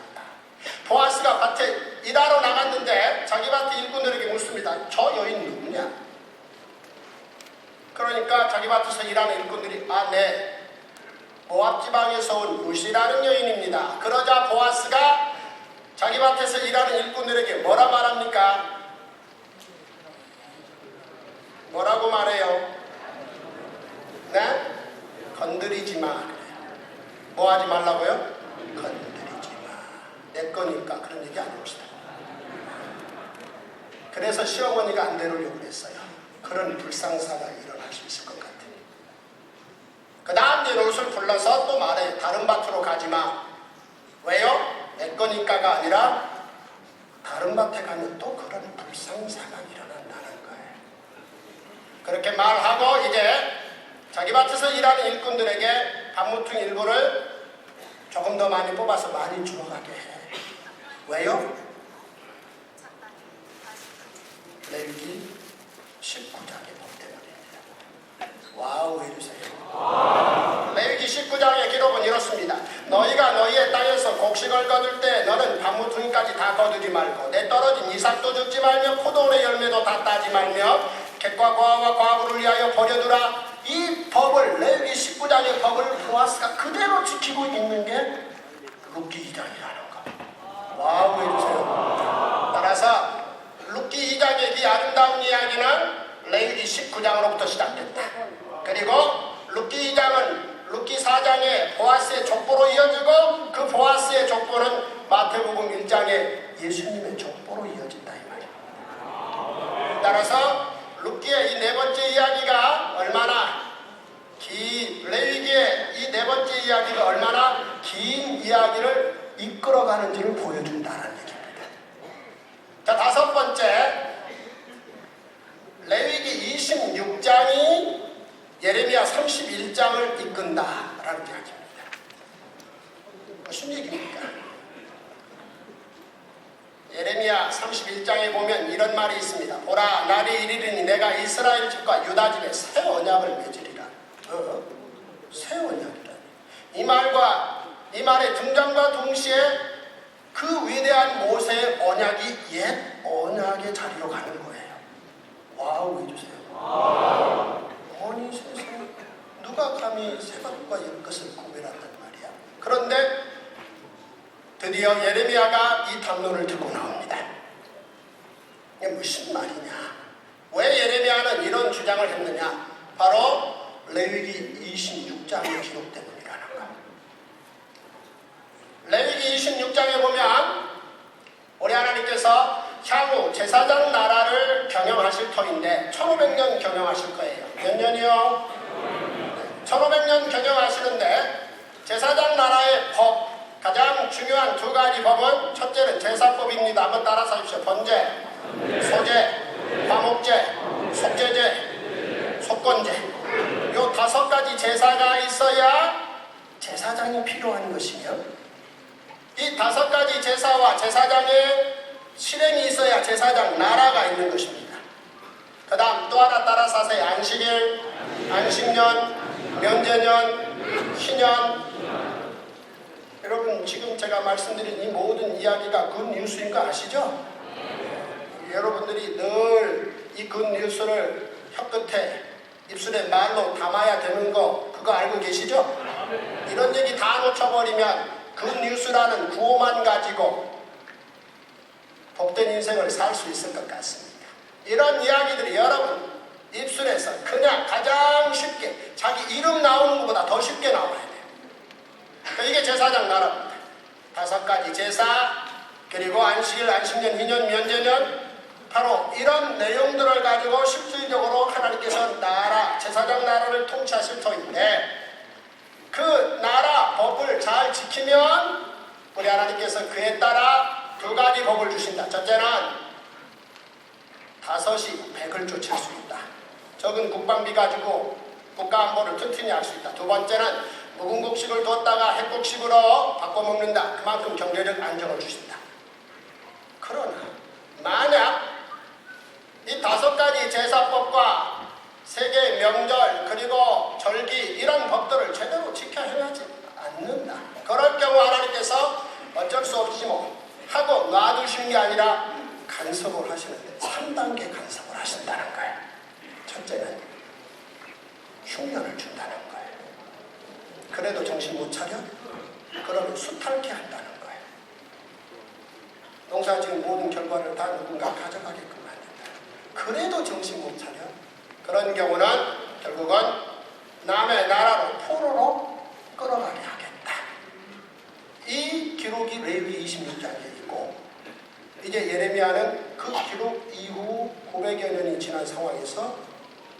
보아스가 밭에 일하러 나갔는데 자기 밭에 일꾼들에게 묻습니다. 저 여인 누구냐? 그러니까 자기 밭에서 일하는 일꾼들이 네 모압 지방에서 온 룻이라는 여인입니다. 그러자 보아스가 자기 밭에서 일하는 일꾼들에게 뭐라 말합니까? 뭐라고 말해요? 네? 건드리지 마. 그래요. 뭐 하지 말라고요? 건드리지 마. 내 거니까 그런 얘기 안 합시다. 그래서 시어머니가 안 데려오려고 그랬어요. 그런 불상사가 일어날 수 있을 것 같아요. 그 다음 이제 롯을 불러서 또 말해. 다른 밭으로 가지 마. 왜요? 내 거니까가 아니라 다른 밭에 가면 또 그런 불상사가 일어난다는 거예요. 그렇게 말하고 이제 자기 밭에서 일하는 일꾼들에게 밥무퉁 일부를 조금 더 많이 뽑아서 많이 주어가게 해. 왜요? 레위기 19장의 법 때문입니다. 와우 해주세요. 레위기 19장의 기록은 이렇습니다. 너희가 너희의 땅에서 곡식을 거둘 때 너는 밥무퉁이까지 다 거두지 말고 내 떨어진 이삭도 줍지 말며 포도원의 열매도 다 따지 말며 객과 고아와 과부를 위하여 버려두라. 이 법을 레위기 19장의 법을 보아스가 그대로 지키고 있는 게 룻기 2장이라는 거. 와우 해주세요. 따라서 룻기 2장의 이 아름다운 이야기는 레위기 19장으로부터 시작됐다. 그리고 룻기 2장은 룻기 4장의 보아스의 족보로 이어지고 그 보아스의 족보는 마태복음 1장의 예수님의 족보로 이어진다 이 말이에요. 따라서 룻기의 이 네 번째 이야기가 얼마나 레위기의 이 네 번째 이야기가 얼마나 긴 이야기를 이끌어가는지를 보여준다는 얘기입니다. 자, 다섯 번째 레위기 26장이 예레미야 31장을 이끈다라는 이야기입니다. 무슨 얘기입니까? 예레미야 31장에 보면 이런 말이 있습니다. 보라, 날이 이르리니 내가 이스라엘 집과 유다 집에 새 언약을 맺으리라. 새 언약이라니. 이 말의 등장과 동시에 그 위대한 모세의 언약이 옛 언약의 자리로 가는 거예요. 와우 해주세요. 아니 세상에 누가 감히 새것과 옛것을 구별한단 말이야. 그런데 드디어 예레미야가 이 담론을 들고 나옵니다. 이게 무슨 말이냐? 왜 예레미야는 이런 주장을 했느냐? 바로 레위기 26장의 기록 때문이라는 거. 레위기 26장에 보면 우리 하나님께서 향후 제사장 나라를 경영하실 터인데 1500년 경영하실 거예요. 몇 년이요? 1500년 경영하시는데 제사장 나라의 법, 가장 중요한 두 가지 법은 첫째는 제사법입니다. 한번 따라서 하십시오. 번제, 소제, 화목제, 속죄제. 제사가 있어야 제사장이 필요한 것이며 이 5가지 제사와 제사장의 실행이 있어야 제사장 나라가 있는 것입니다. 그 다음 또 하나 따라 사세요. 안식일, 안식년, 면제년, 희년. 여러분 지금 제가 말씀드린 이 모든 이야기가 굿뉴스인 거 아시죠? 여러분들이 늘 이 굿뉴스를 혀끝에 입술에 말로 담아야 되는 거 그거 알고 계시죠? 이런 얘기 다 놓쳐버리면 굿뉴스라는 구호만 가지고 복된 인생을 살 수 있을 것 같습니다. 이런 이야기들이 여러분 입술에서 그냥 가장 쉽게 자기 이름 나오는 것보다 더 쉽게 나와야 돼요. 이게 제사장 나라입니다. 5가지 제사 그리고 안식일, 안식년, 희년, 면제년 바로 이런 내용들을 가지고 실질적으로 하나님께서 나라, 제사장 나라를 통치하실 터인데 그 나라 법을 잘 지키면 우리 하나님께서 그에 따라 2가지 복을 주신다. 첫째는 5이 100을 쫓을 수 있다. 적은 국방비 가지고 국가 안보를 튼튼히 할 수 있다. 2번째는 묵은 곡식을 뒀다가 핵곡식으로 바꿔먹는다. 그만큼 경제적 안정을 주신다. 그러나 만약 이 5가지 제사법과 세계의 명절 그리고 절기 이런 법들을 제대로 지켜 행하지 않는다. 그럴 경우 하나님께서 어쩔 수 없이 하고 놔두시는 게 아니라 간섭을 하시는데 3단계 간섭을 하신다는 거예요. 첫째는 흉년을 준다는 거예요. 그래도 정신 못 차려? 그러면 수탈케 한다는 거예요. 농사 지은 모든 결과를 다 누군가 가져가게끔 만든다. 그래도 정신 못 차려? 그런 경우는 결국은 남의 나라로 포로로 끌어가게 하겠다. 이 기록이 레위기 26장에 있고 이제 예레미야는 그 기록 이후 900여 년이 지난 상황에서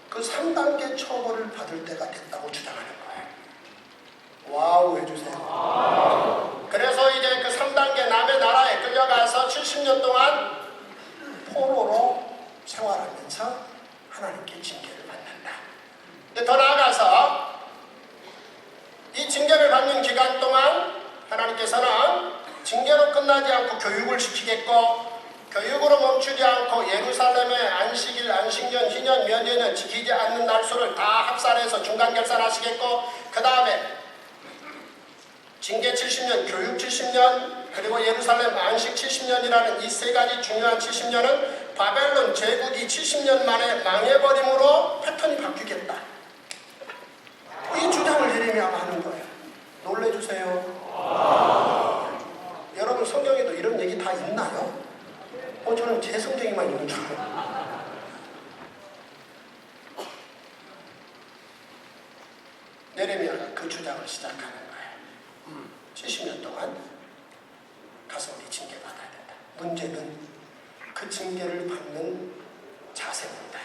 그 3단계 처벌을 받을 때가 됐다고 주장하는 거예요. 와우 해주세요. 그래서 이제 그 3단계 남의 나라에 끌려가서 70년 동안 포로로 생활하면서 하나님께 징계를 받는다. 근데 더 나아가서 이 징계를 받는 기간 동안 하나님께서는 징계로 끝나지 않고 교육을 시키겠고 교육으로 멈추지 않고 예루살렘의 안식일, 안식년, 희년, 면제년 지키지 않는 날수를 다 합산해서 중간 결산하시겠고 그 다음에 징계 70년, 교육 70년 그리고 예루살렘 안식 70년이라는 이 3가지 중요한 70년은 바벨론 제국이 70년 만에 망해버림으로 패턴이 바뀌겠다. 이 주장을 예레미야가 하는 거예요. 놀래주세요. 여러분 성경에도 이런 얘기 다 있나요? 저는 제 성경에만 있는 줄 알아요. 예레미야가 그 주장을 시작하는 거예요. 70년 동안 가서 우리 징계받아야 된다. 문제는 그 징계를 받는 자세입니다.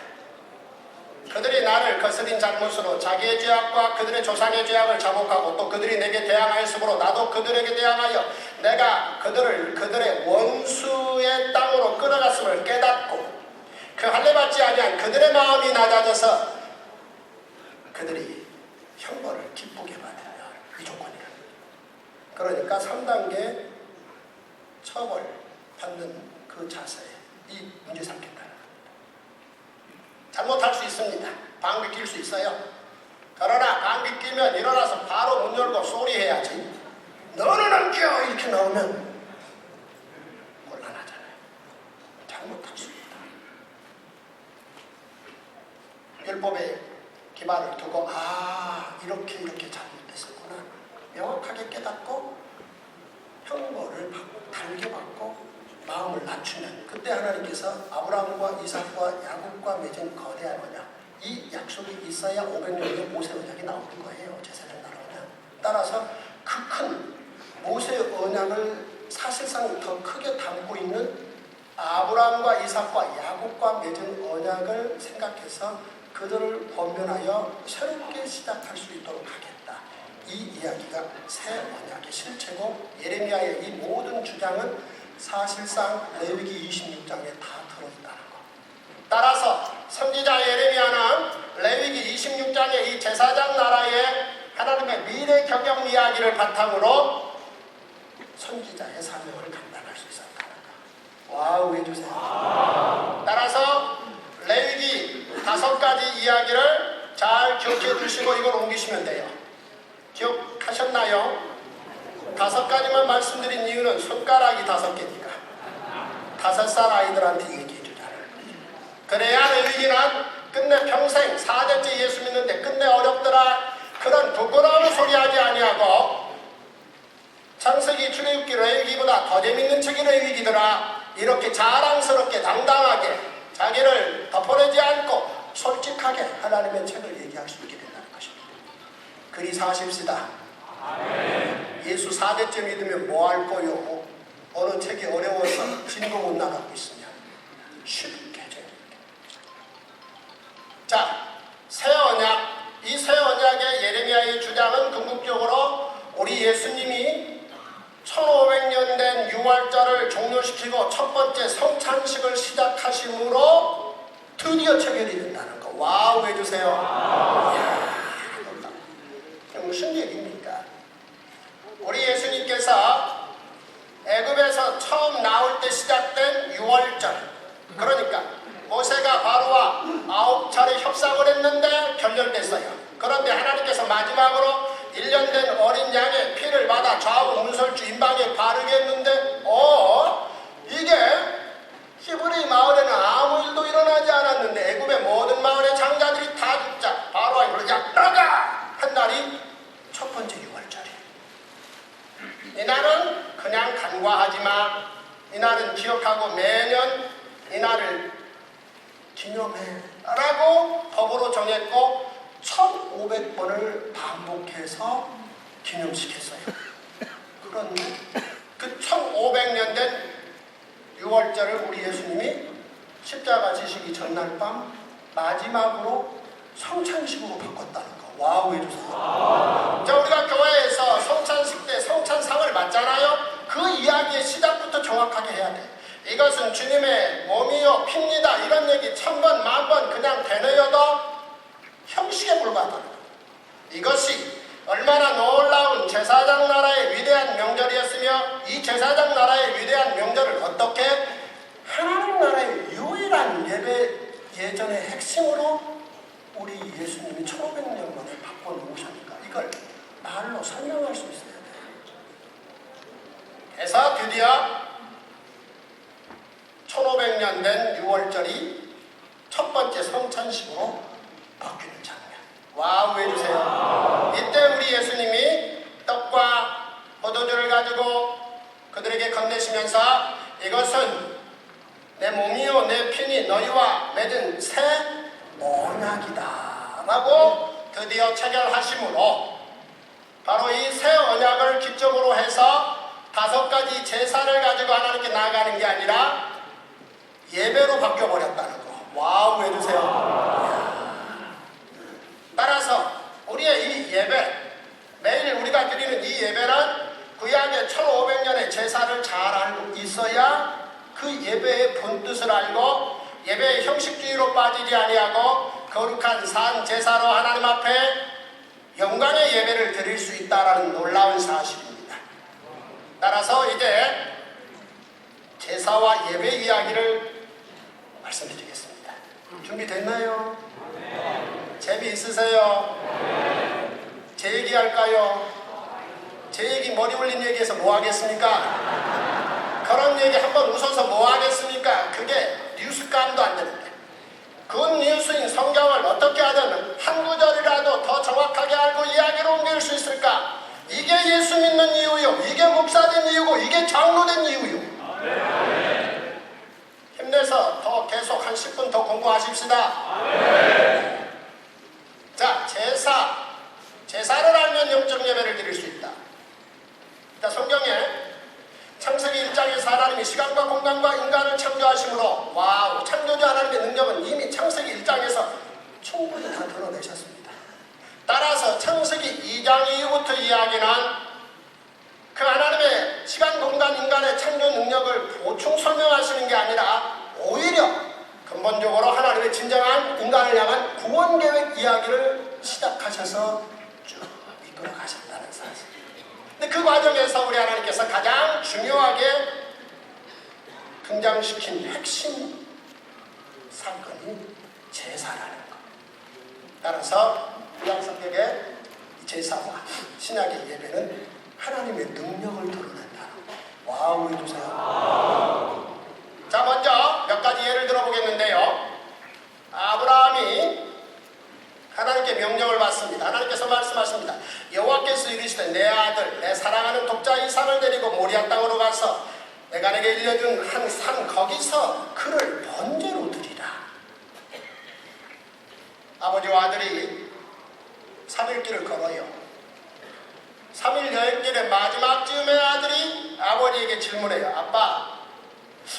그들이 나를 거스린 잘못으로 자기의 죄악과 그들의 조상의 죄악을 자복하고 또 그들이 내게 대항하였으므로 나도 그들에게 대항하여 내가 그들을 그들의 원수의 땅으로 끌어갔음을 깨닫고 그 할례받지 아니한 그들의 마음이 낮아져서 그들이 형벌을 기쁘게 받으며 이 조건이라. 그러니까 3단계 처벌 받는 그 자세에 이 문제 삼겠다는 겁니다. 잘못할 수 있습니다. 방귀 낄 수 있어요. 그러나 방귀 끼면 일어나서 바로 문 열고 소리해야지. 너는 안 껴! 이렇게 나오면 곤란하잖아요. 잘못할 수 있다. 율법의 기반을 두고 이렇게 잘못됐었구나. 명확하게 깨닫고 형벌을 달게 받고 마음을 낮추면 그때 하나님께서 아브라함과 이삭과 야곱과 맺은 거대한 언약 이 약속이 있어야 500년의 모세 언약이 나오는 거예요. 제사장 나라면. 따라서 그 큰 모세 언약을 사실상 더 크게 담고 있는 아브라함과 이삭과 야곱과 맺은 언약을 생각해서 그들을 권면하여 새롭게 시작할 수 있도록 하겠다. 이 이야기가 새 언약의 실체고 예레미야의 이 모든 주장은 사실상 레위기 26장에 다 들어있다는 것. 따라서 선지자 예레미야는 레위기 26장의 이 제사장 나라의 하나님의 미래 경영 이야기를 바탕으로 선지자의 사명을 감당할 수 있었다. 와우 해주세요. 따라서 레위기 5가지 이야기를 잘 기억해 두시고 이걸 옮기시면 돼요. 기억하셨나요? 5가지만 말씀드린 이유는 손가락이 5개니까 5살 아이들한테 얘기해 주잖아요. 그래야 레위기는 끝내 평생 4대째 예수 믿는데 끝내 어렵더라 그런 부끄러운 소리 하지 아니하고 창세기, 출애굽기, 레위기보다 더 재밌는 책이 레위기더라 이렇게 자랑스럽게 당당하게 자기를 덮어내지 않고 솔직하게 하나님의 책을 얘기할 수 있게 된다는 것입니다. 그리 사십시다. 예수 4대째 믿으면 뭐 할 거요? 어느 책이 어려워서 진도 못 나가고 있으면 쉽게 해줘야 됩니다. 자, 새 언약. 이 새 언약의 예레미야의 주장은 궁극적으로 우리 예수님이 1500년 된 유월절을 종료시키고 첫 번째 성찬식을 시작하심으로 드디어 체결이 된다는 거. 와우 해주세요. 이야, 무슨 얘기입니까? 우리 예수님께서 애굽에서 처음 나올 때 시작된 유월절, 그러니까 모세가 바로와 9차례 협상을 했는데 결렬됐어요. 그런데 하나님께서 마지막으로 1년 된 어린 양의 피를 받아 좌우 문설주 임방에 바르게 했는데 이게 히브리 마을에는 아무 일도 일어나지 않았는데 애굽의 모든 마을의 장자들이 다 죽자 바로와 이걸 야 나가! 한 날이 첫 번째 유월절이에요. 이날은 그냥 간과하지마. 이날은 기억하고 매년 이날을 기념해 라고 법으로 정했고 1500번을 반복해서 기념시켰어요. 그런데 그 1500년 된 6월절을 우리 예수님이 십자가 지시기 전날 밤 마지막으로 성찬식으로 바꿨다는 거. 와우 해주세요. 자, 우리가 교회에서 성찬식 때 성찬상을 받잖아요. 그 이야기의 시작부터 정확하게 해야 돼. 이것은 주님의 몸이요 피입니다. 이런 얘기 1000번 만번 그냥 되뇌어도 형식에 불과하다. 이것이 얼마나 놀라운 제사장 나라의 위대한 명절이었으며 이 제사장 나라의 위대한 명절을 어떻게 하나님 나라의 유일한 예배 예전의 핵심으로 우리 예수님이 1500년 만에 바꿔놓으셨는가. 이걸 말로 설명할 수 있어야 돼요. 그래서 드디어 1500년 된 6월절이 첫 번째 성찬식으로 바뀌는 장면. 와우 해주세요. 이때 우리 예수님이 떡과 포도주를 가지고 그들에게 건네시면서 이것은 내 몸이요 내 피니 너희와 맺은 새 언약이다 라고 드디어 체결하심으로 바로 이 새 언약을 기점으로 해서 5가지 제사를 가지고 하나님께 나아가는 게 아니라 예배로 바뀌어버렸다는 거. 와우 해주세요. 따라서 우리의 이 예배, 매일 우리가 드리는 이 예배는 구약의 1500년의 제사를 잘 알고 있어야 그 예배의 본뜻을 알고 예배의 형식주의로 빠지지 아니하고 거룩한 산 제사로 하나님 앞에 영광의 예배를 드릴 수 있다는 놀라운 사실입니다. 따라서 이제 제사와 예배 이야기를 말씀드리겠습니다. 준비됐나요? 재미있으세요? 제 얘기할까요? 제 얘기 머리 올린 얘기해서 뭐 하겠습니까? 그런 얘기 한번 웃어서 뭐 하겠습니까? 그게 뉴스감도 안 되는데 그 뉴스인 성경을 어떻게 하려면 한 구절이라도 더 정확하게 알고 이야기로 옮길 수 있을까? 이게 예수 믿는 이유요, 이게 목사된 이유고 이게 장로된 이유요. 힘내서 더 계속 한 10분 더 공부하십시다. 자, 제사를 알면 영적 예배를 드릴 수 있다. 자, 성경에 창세기 1장에서 하나님이 시간과 공간과 인간을 창조하심으로 와우, 창조주 하나님의 능력은 이미 창세기 1장에서 충분히 다 드러내셨습니다. 따라서 창세기 2장 이후부터 이야기는 그 하나님의 시간, 공간, 인간의 창조 능력을 보충 설명하시는 게 아니라 오히려 근본적으로 하나님의 진정한 인간을 향한 구원 구원계획 이야기를 시작하셔서 쭉 이끌어 가셨다는 사실. 근데 그 과정에서 우리 하나님께서 가장 중요하게 등장시킨 핵심 사건이 제사라는 것. 따라서 구약성경의 제사와 신약의 예배는 하나님의 능력을 드러낸다는 거. 와우 해주세요. 자, 먼저 몇 가지 예를 들어보겠는데요. 아브라함이 하나님께 명령을 받습니다. 하나님께서 말씀하십니다. 여호와께서 이르시되 내 아들 내 사랑하는 독자 이삭을 데리고 모리아 땅으로 가서 내가 내게 일려준 한 산 거기서 그를 번제로 드리라. 아버지와 아들이 3일 길을 걸어요. 3일 여행길의 마지막 즈음에 아들이 아버지에게 질문해요. 아빠,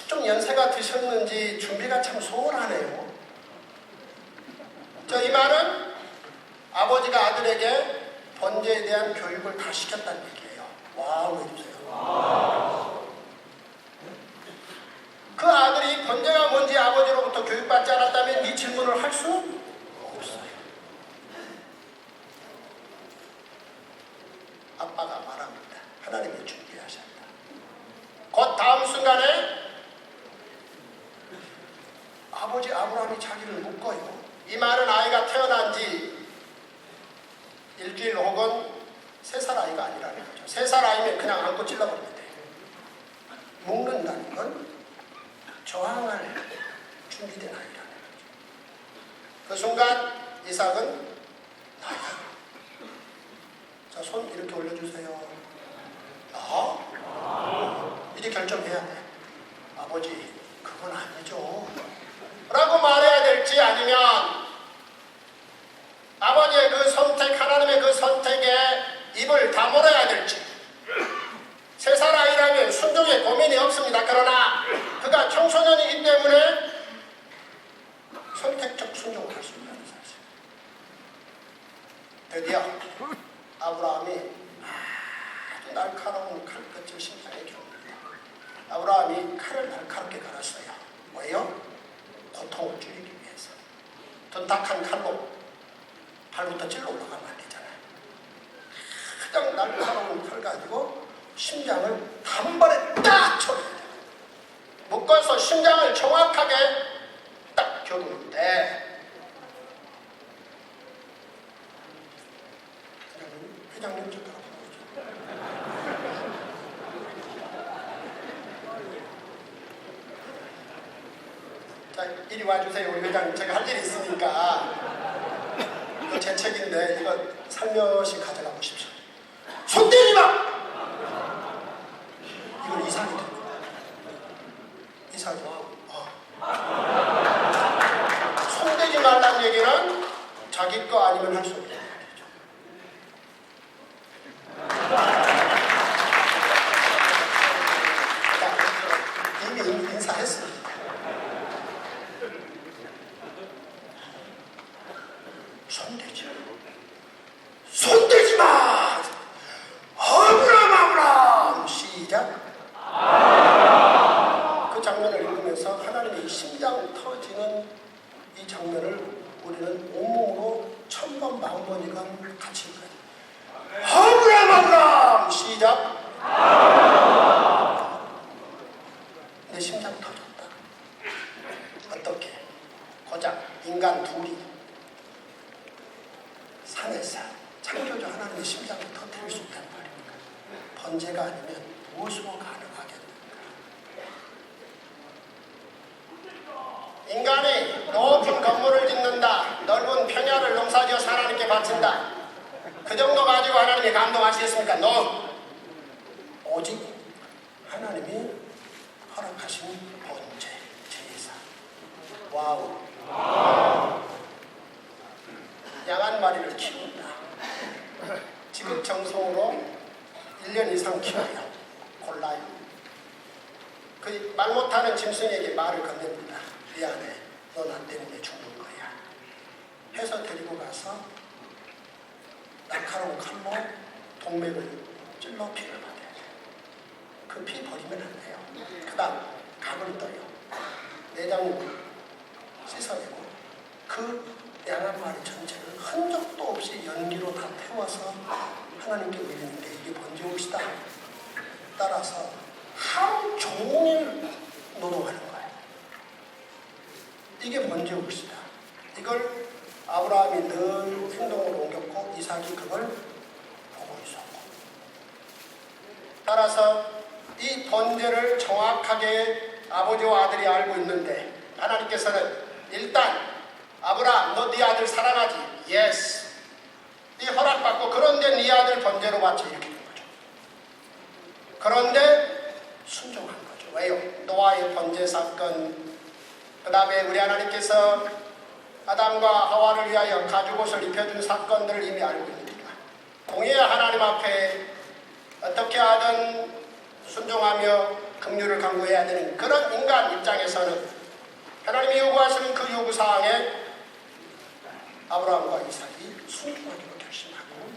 좀 연세가 드셨는지 준비가 참 소홀하네요. 이 말은 아버지가 아들에게 번제에 대한 교육을 다 시켰다는 얘기예요. 와우 해주세요. 그 아들이 번제가 뭔지 아버지로부터 교육받지 않았다면 이 질문을 할 수 없어요. 아빠가 말합니다. 하나님이 준비하셨다. 곧 다음 순간에 아버지 아브라함이 자기를 묶어요. 이 말은 아이가 태어난 지 일주일 혹은 3살 아이가 아니라는 거죠. 3살 아이면 그냥 안고 찔러버리면 돼요. 묶는다는 건 저항할 준비된 아이라는 거죠. 그 순간 이삭은 나야. 자, 손 이렇게 올려주세요. 이제 결정해야 돼. 아버지, 그건 아니죠. 라고 말해야 될지 아니면 아버지의 그 선택, 하나님의 그 선택에 입을 다물어야 될지. 3살 아이라면 순종에 고민이 없습니다. 그러나 그가 청소년이기 때문에 선택적 순종을 할 수 있다는 사실. 드디어 아브라함이 아주 날카로운 칼끝을 심장에 겨눕니다. 아브라함이 칼을 날카롭게 갈았어요. 왜요? 고통을 줄이기 위해서. 둔탁한 칼로 발부터 찔러 올라가면 안 되잖아요. 가장 날카로운 칼 가지고 심장을 단번에 딱 쳐야 돼요. 묶어서 심장을 정확하게 딱 겨누는데 회장님 좀 자, 이리 와주세요. 우리 회장님, 제가 할 일이 있으니까. 이거 제 책인데 이거 살며시 가져가 보십시오. 손 떼지 마! 이걸 이삭이 들고. 이삭이. 손 떼지 말라는 얘기는 자기 거 아니면 할 수 없다는 말이죠. 자, 이미 인사했습니다. 손대지 마! 아브라함! 시작. 그 장면을 읽으면서 하나님의 심장 터지는 이 장면을 우리는 온몸으로 1000번, 10,000번이건 같이 읽어요. 아브라함! 시작. 내 심장 터졌다. 어떻게? 고작 인간 둘이 산에서 창조주 하나님의 심장을 터뜨릴 수 있단 말입니까? 번제가 아니면 무엇으로 가능하겠는가? 인간이 높은 건물을 짓는다. 넓은 평야를 농사지어서 하나님께 바친다. 그 정도 가지고 하나님이 감동하시겠습니까? No. 오직 하나님이 허락하신 번제, 제사. 와우. 양 한 마리를 키운다. 지극정성으로 1년 이상 키워요. 골라요. 그 말 못하는 짐승에게 말을 건넵니다. 미안해, 너 나 때문에 죽는 거야. 해서 데리고 가서 날카로운 칼로 동맥을 찔러 피를 받아야 돼요. 그 피 버리면 안 돼요. 그 다음 각을 떠요. 내장을 씻어내고 그 양한 마리 전체를 흔적도 없이 연기로 다 태워서 하나님께 올리는 게 이게 번제옷이다. 따라서 하루 종일 노동하는 거예요. 이게 번제옷이다. 이걸 아브라함이 늘 행동으로 옮겼고 이삭이 그걸 보고 있었고, 따라서 이 번제를 정확하게 아버지와 아들이 알고 있는데 하나님께서는 일단 아브라함 너 네 아들 사랑하지? 예스. 네 허락받고 그런데 네 아들 번제로 바쳐 이렇게 된 거죠. 그런데 순종한 거죠. 왜요? 노아의 번제 사건, 그 다음에 우리 하나님께서 아담과 하와를 위하여 가죽옷을 입혀준 사건들을 이미 알고 있습니다. 공의의 하나님 앞에 어떻게 하든 순종하며 긍휼을 강구해야 되는 그런 인간 입장에서는 하나님이 요구하시는 그 요구사항에 아브라함과 이삭이 순종하기로 결심하고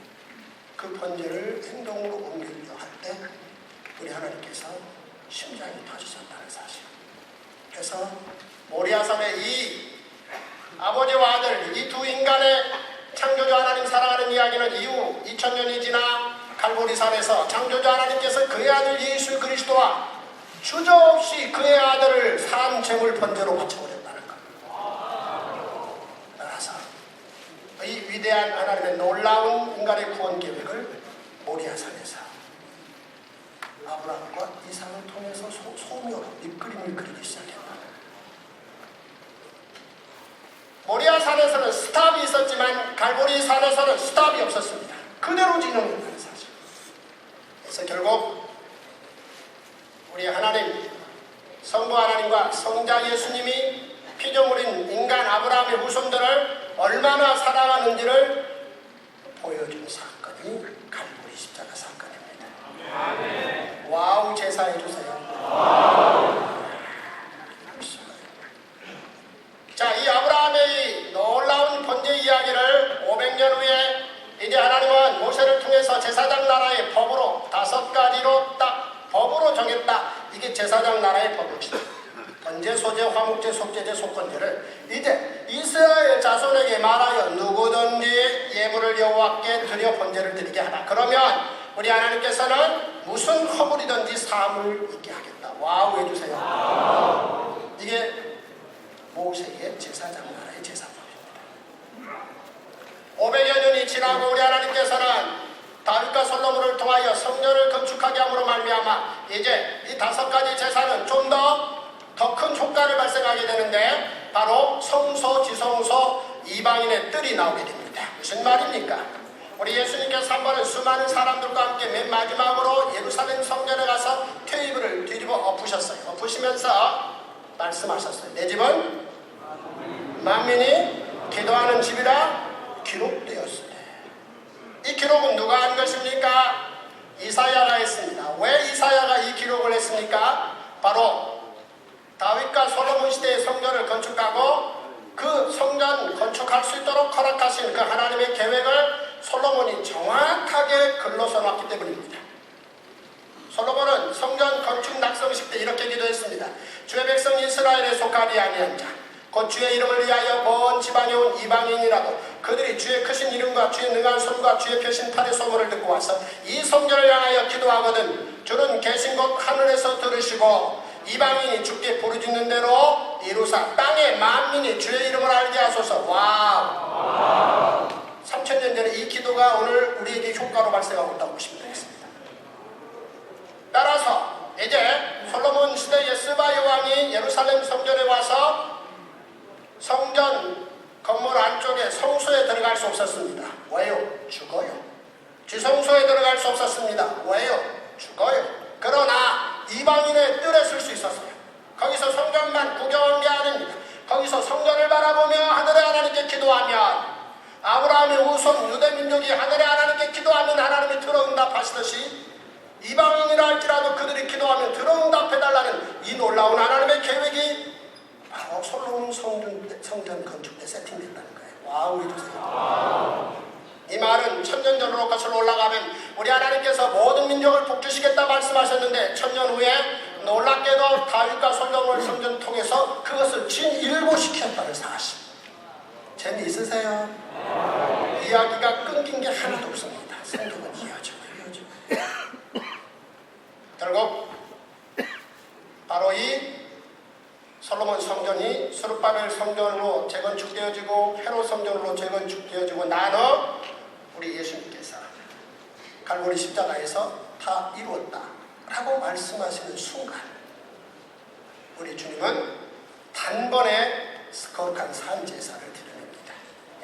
그 번제를 행동으로 옮기려 할 때 우리 하나님께서 심장이 터지셨다는 사실. 그래서 모리아산의 이 아버지와 아들 이 두 인간의 창조주 하나님 사랑하는 이야기는 이후 2000년이 지나 갈보리산에서 창조주 하나님께서 그의 아들 예수 그리스도와 주저없이 그의 아들을 산 제물 번제로 바쳐버렸다는 것. 따라서 이 위대한 하나님의 놀라운 인간의 구원 계획을 모리아산에서 아브라함과 이삭을 통해서 소묘로 밑그림을 그리기 시작했다. 모리아산에서는 스탑이 있었지만 갈보리산에서는 스탑이 없었습니다. 그대로 진행했다는 사실. 그래서 결국 우리 하나님, 성부 하나님과 성자 예수님이 피조물인 인간 아브라함의 후손들을 얼마나 사랑하는지를 보여준 사건이 갈보리 십자가 사건입니다. 아멘. 와우 제사해 주세요. 자, 이 아브라함의 놀라운 번제 이야기를 500년 후에 이제 하나님은 모세를 통해서 제사장 나라의 법으로 5가지로 딱 법으로 정했다. 이게 제사장 나라의 법입니다. 번제, 소제, 화목제, 속제제, 속건제를 이제 이스라엘 자손에게 말하여 누구든지 예물을 여호와께 드려 번제를 드리게 하라. 그러면 우리 하나님께서는 무슨 허물이든지 사함을 있게 하겠다. 와우 해주세요. 이게 모세의 제사장 나라의 제사법입니다. 500여 년이 지나고 우리 하나님께서는 다윗과 솔로몬을 통하여 성전을 건축하게 함으로 말미암아 이제 이 5가지 제사는 좀 더 큰 효과를 발생하게 되는데 바로 성소, 지성소, 이방인의 뜰이 나오게 됩니다. 무슨 말입니까? 우리 예수님께서 한 번은 수많은 사람들과 함께 맨 마지막으로 예루살렘 성전에 가서 테이블을 뒤집어 엎으셨어요. 엎으시면서 말씀하셨어요. 내 집은 만민이 기도하는 집이라 기록되었으되. 이 기록은 누가 한 것입니까? 이사야가 했습니다. 왜 이사야가 이 기록을 했습니까? 바로 다윗과 솔로몬 시대의 성전을 건축하고 그 성전 건축할 수 있도록 허락하신 그 하나님의 계획을 솔로몬이 정확하게 글로써 놨기 때문입니다. 솔로몬은 성전 건축 낙성식 때 이렇게 기도했습니다. 주의 백성 이스라엘에 속하지 아니한 자, 곧 주의 이름을 위하여 먼 지방에 온 이방인이라도 그들이 주의 크신 이름과 주의 능한 손과 주의 펴신 팔의 소문을 듣고 와서 이 성전을 향하여 기도하거든 주는 계신 곳 하늘에서 들으시고 이방인이 주께 부르짖는 대로 이루사 땅의 만민이 주의 이름을 알게 하소서. 와우. 3000년 전에 이 기도가 오늘 우리에게 효과로 발생하고 있다고 보시면 되겠습니다. 따라서 이제 솔로몬 시대의 스바이 왕이 예루살렘 성전에 와서 성전 건물 안쪽에 성소에 들어갈 수 없었습니다. 왜요? 죽어요. 지성소에 들어갈 수 없었습니다. 왜요? 죽어요. 그러나 이방인의 뜰에 쓸 수 있었어요. 거기서 성전만 구경한 게 아닙니다. 거기서 성전을 바라보며 하늘의 하나님께 기도하면 아브라함의 후손 유대민족이 하늘의 하나님께 기도하면 하나님이 들어응답하시듯이 이방인이라 할지라도 그들이 기도하면 들어응답해달라는 이 놀라운 하나님의 계획이 바로 솔로몬 성전 건축 때 세팅된다는 거예요. 와우 해주세요. 이 말은 1000년 전으로 거슬러 올라가면 우리 하나님께서 모든 민족을 복주시겠다 말씀하셨는데 1000년 후에 놀랍게도 다윗과 솔로몬 성전 통해서 그것을 진일보시켰다는 사실. 재미있으세요? 이야기가 끊긴 게 하나도 없습니다. 성경은 이어지고. 결국 바로 이 솔로몬 성전이 수르바벨 성전으로 재건축되어지고 헤롯 성전으로 재건축되어지고 나눠 우리 예수님께서 갈보리 십자가에서 다 이루었다 라고 말씀하시는 순간 우리 주님은 단번에 거룩한 산제사를 드립니다.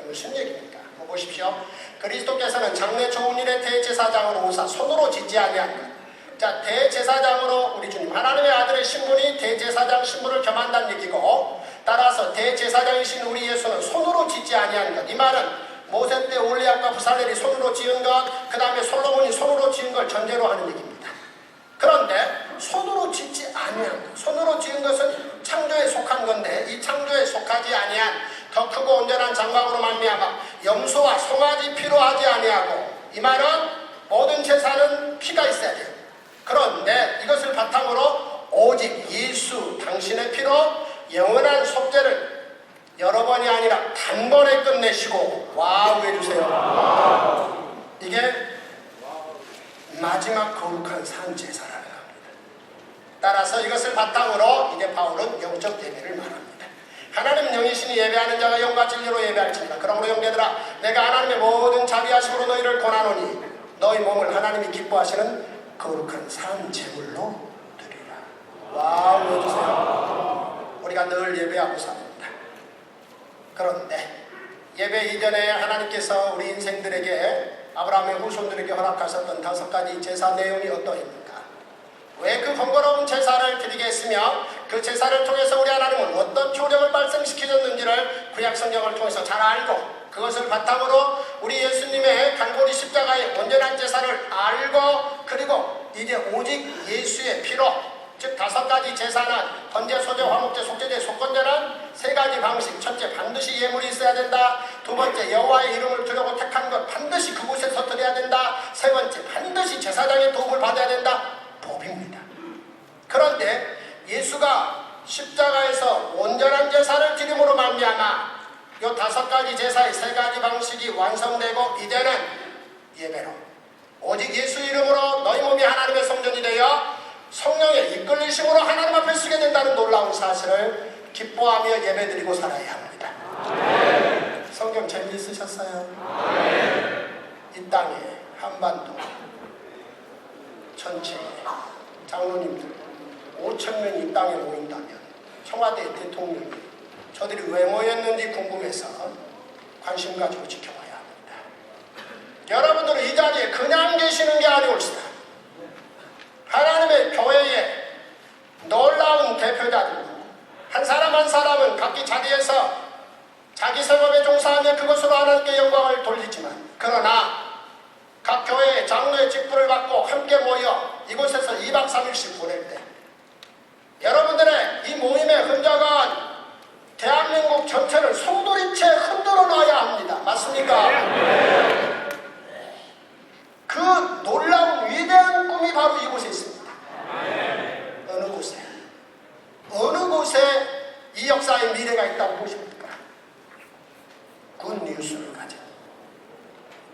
무슨 얘기입니까? 보십시오. 그리스도께서는 장래 좋은 일의 대제사장으로 오사 손으로 짓지 아니한 것. 자, 대제사장으로 우리 주님 하나님의 아들의 신분이 대제사장 신분을 겸한다는 얘기고, 따라서 대제사장이신 우리 예수는 손으로 짓지 아니한 것. 이 말은 모세 때 올리압과 부살렐이 손으로 지은 것, 그 다음에 솔로몬이 손으로 지은 걸 전제로 하는 얘기입니다. 그런데 손으로 짓지 아니한 것, 손으로 지은 것은 창조에 속한 건데 이 창조에 속하지 아니한 더 크고 온전한 장막으로 말미암아 염소와 송아지 피로 하지 아니하고, 이 말은 모든 제사는 피가 있어야 돼요. 그런데 이것을 바탕으로 오직 예수 당신의 피로 영원한 속죄를 여러 번이 아니라 단번에 끝내시고, 와우 해주세요. 이게 마지막 거룩한 산제사라는 겁니다. 따라서 이것을 바탕으로 이제 바울은 영적 예배를 말합니다. 하나님 영이시니 예배하는 자가 영과 진리로 예배할지니라. 그러므로 형제들아, 내가 하나님의 모든 자비하심으로 너희를 권하노니 너희 몸을 하나님이 기뻐하시는 거룩한 산 제물로 드리라. 와우 해주세요. 우리가 늘 예배하고 삽니다. 그런데 예배 이전에 하나님께서 우리 인생들에게, 아브라함의 후손들에게 허락하셨던 5가지 제사 내용이 어떠합니까? 왜 그 번거로운 제사를 드리게 했으며 그 제사를 통해서 우리 하나님은 어떤 효력을 발생시키셨는지를 구약성경을 통해서 잘 알고, 그것을 바탕으로 우리 예수님의 갈보리 십자가의 온전한 제사를 알고, 그리고 이제 오직 예수의 피로, 즉 5가지 제사는 번제, 소제, 화목제, 속죄제, 속건제는 3가지 방식. 첫째, 반드시 예물이 있어야 된다. 두 번째, 여호와의 이름을 두려고 택한 것 반드시 그곳에서 드려야 된다. 세 번째, 반드시 제사장의 도움을 받아야 된다. 법입니다. 그런데 예수가 십자가에서 온전한 제사를 드림으로 말미암아 이 5가지 제사의 3가지 방식이 완성되고, 이제는 예배로 오직 예수 이름으로 너희 몸이 하나님의 성전이 되어 성령의 이끌리심으로 하나님 앞에 서게 된다는 놀라운 사실을 기뻐하며 예배드리고 살아야 합니다. 성경 재미있으셨어요? 이 땅에 한반도 전체에 장로님들 5,000명이 이 땅에 모인다면 청와대 대통령이 저들이 왜 모였는지 궁금해서 관심 가지고 지켜봐야 합니다. 여러분들은 이 자리에 그냥 계시는 게 아니올시다. 하나님의 교회의 놀라운 대표자들, 한 사람 한 사람은 각기 자리에서 자기 생업에 종사하며 그것으로 하나님께 영광을 돌리지만, 그러나 각 교회의 장로의 직분을 받고 함께 모여 이곳에서 2박 3일씩 보낼 때 여러분들의 이 모임의 흔적은 대한민국 전체를 송두리째 흔들어 놔야 합니다. 맞습니까? 그 놀라운 위대한 꿈이 바로 이곳에 있습니다. 어느 곳에 이 역사의 미래가 있다고 보십니까? 굿뉴스를 가진,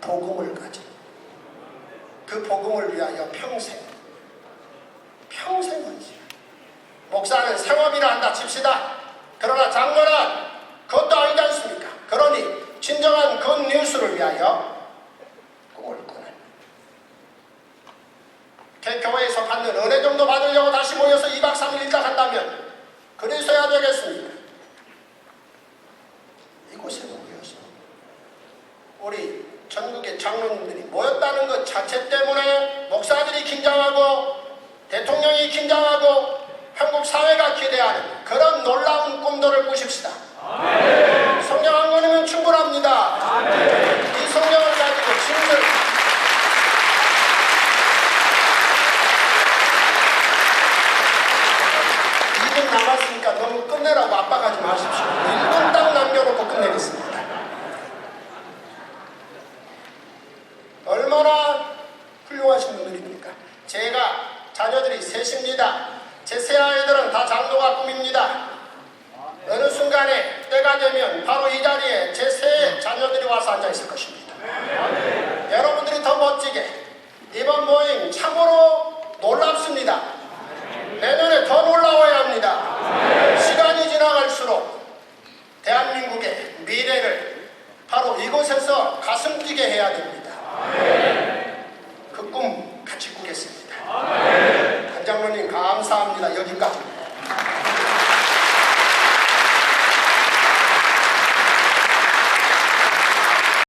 복음을 가진, 그 복음을 위하여 평생을 목사는 생업이라 한다 칩시다. 그러나 장로는 그것도 아니지 않습니까? 그러니 진정한 굿뉴스를 위하여 꿈을 꾸는, 교회에서 받는 은혜 정도 받으려고 다시 모여서 2박 3일 일다 간다면 그래서야 되겠습니까? 이곳에 모여서 우리 전국의 장로님들이 모였다는 것 자체 때문에 목사들이 긴장하고 대통령이 긴장하고 한국 사회가 기대하는 그런 놀라운 꿈들을 꾸십시다. 성경 한 권이면 충분합니다. 이 성경을 가지고 진짜 2분 남았으니까 너무 끝내라고 압박하지 마십시오. 1분 딱 남겨놓고 끝내겠습니다. 얼마나 훌륭하신 분들입니까? 제가 자녀들이 셋입니다. 제 세 아이들은 다 장로가 꿈입니다. 어느 순간에 때가 되면 바로 이 자리에 제 세 자녀들이 와서 앉아 있을 것입니다. 여러분들이 더 멋지게 이번 모임 참으로 놀랍습니다. 내년에 더 놀라워야 합니다. 시간이 지나갈수록 대한민국의 미래를 바로 이곳에서 가슴 뛰게 해야 됩니다. 그 꿈 같이 꾸겠습니다. 한 장로님 감사합니다. 여기까지.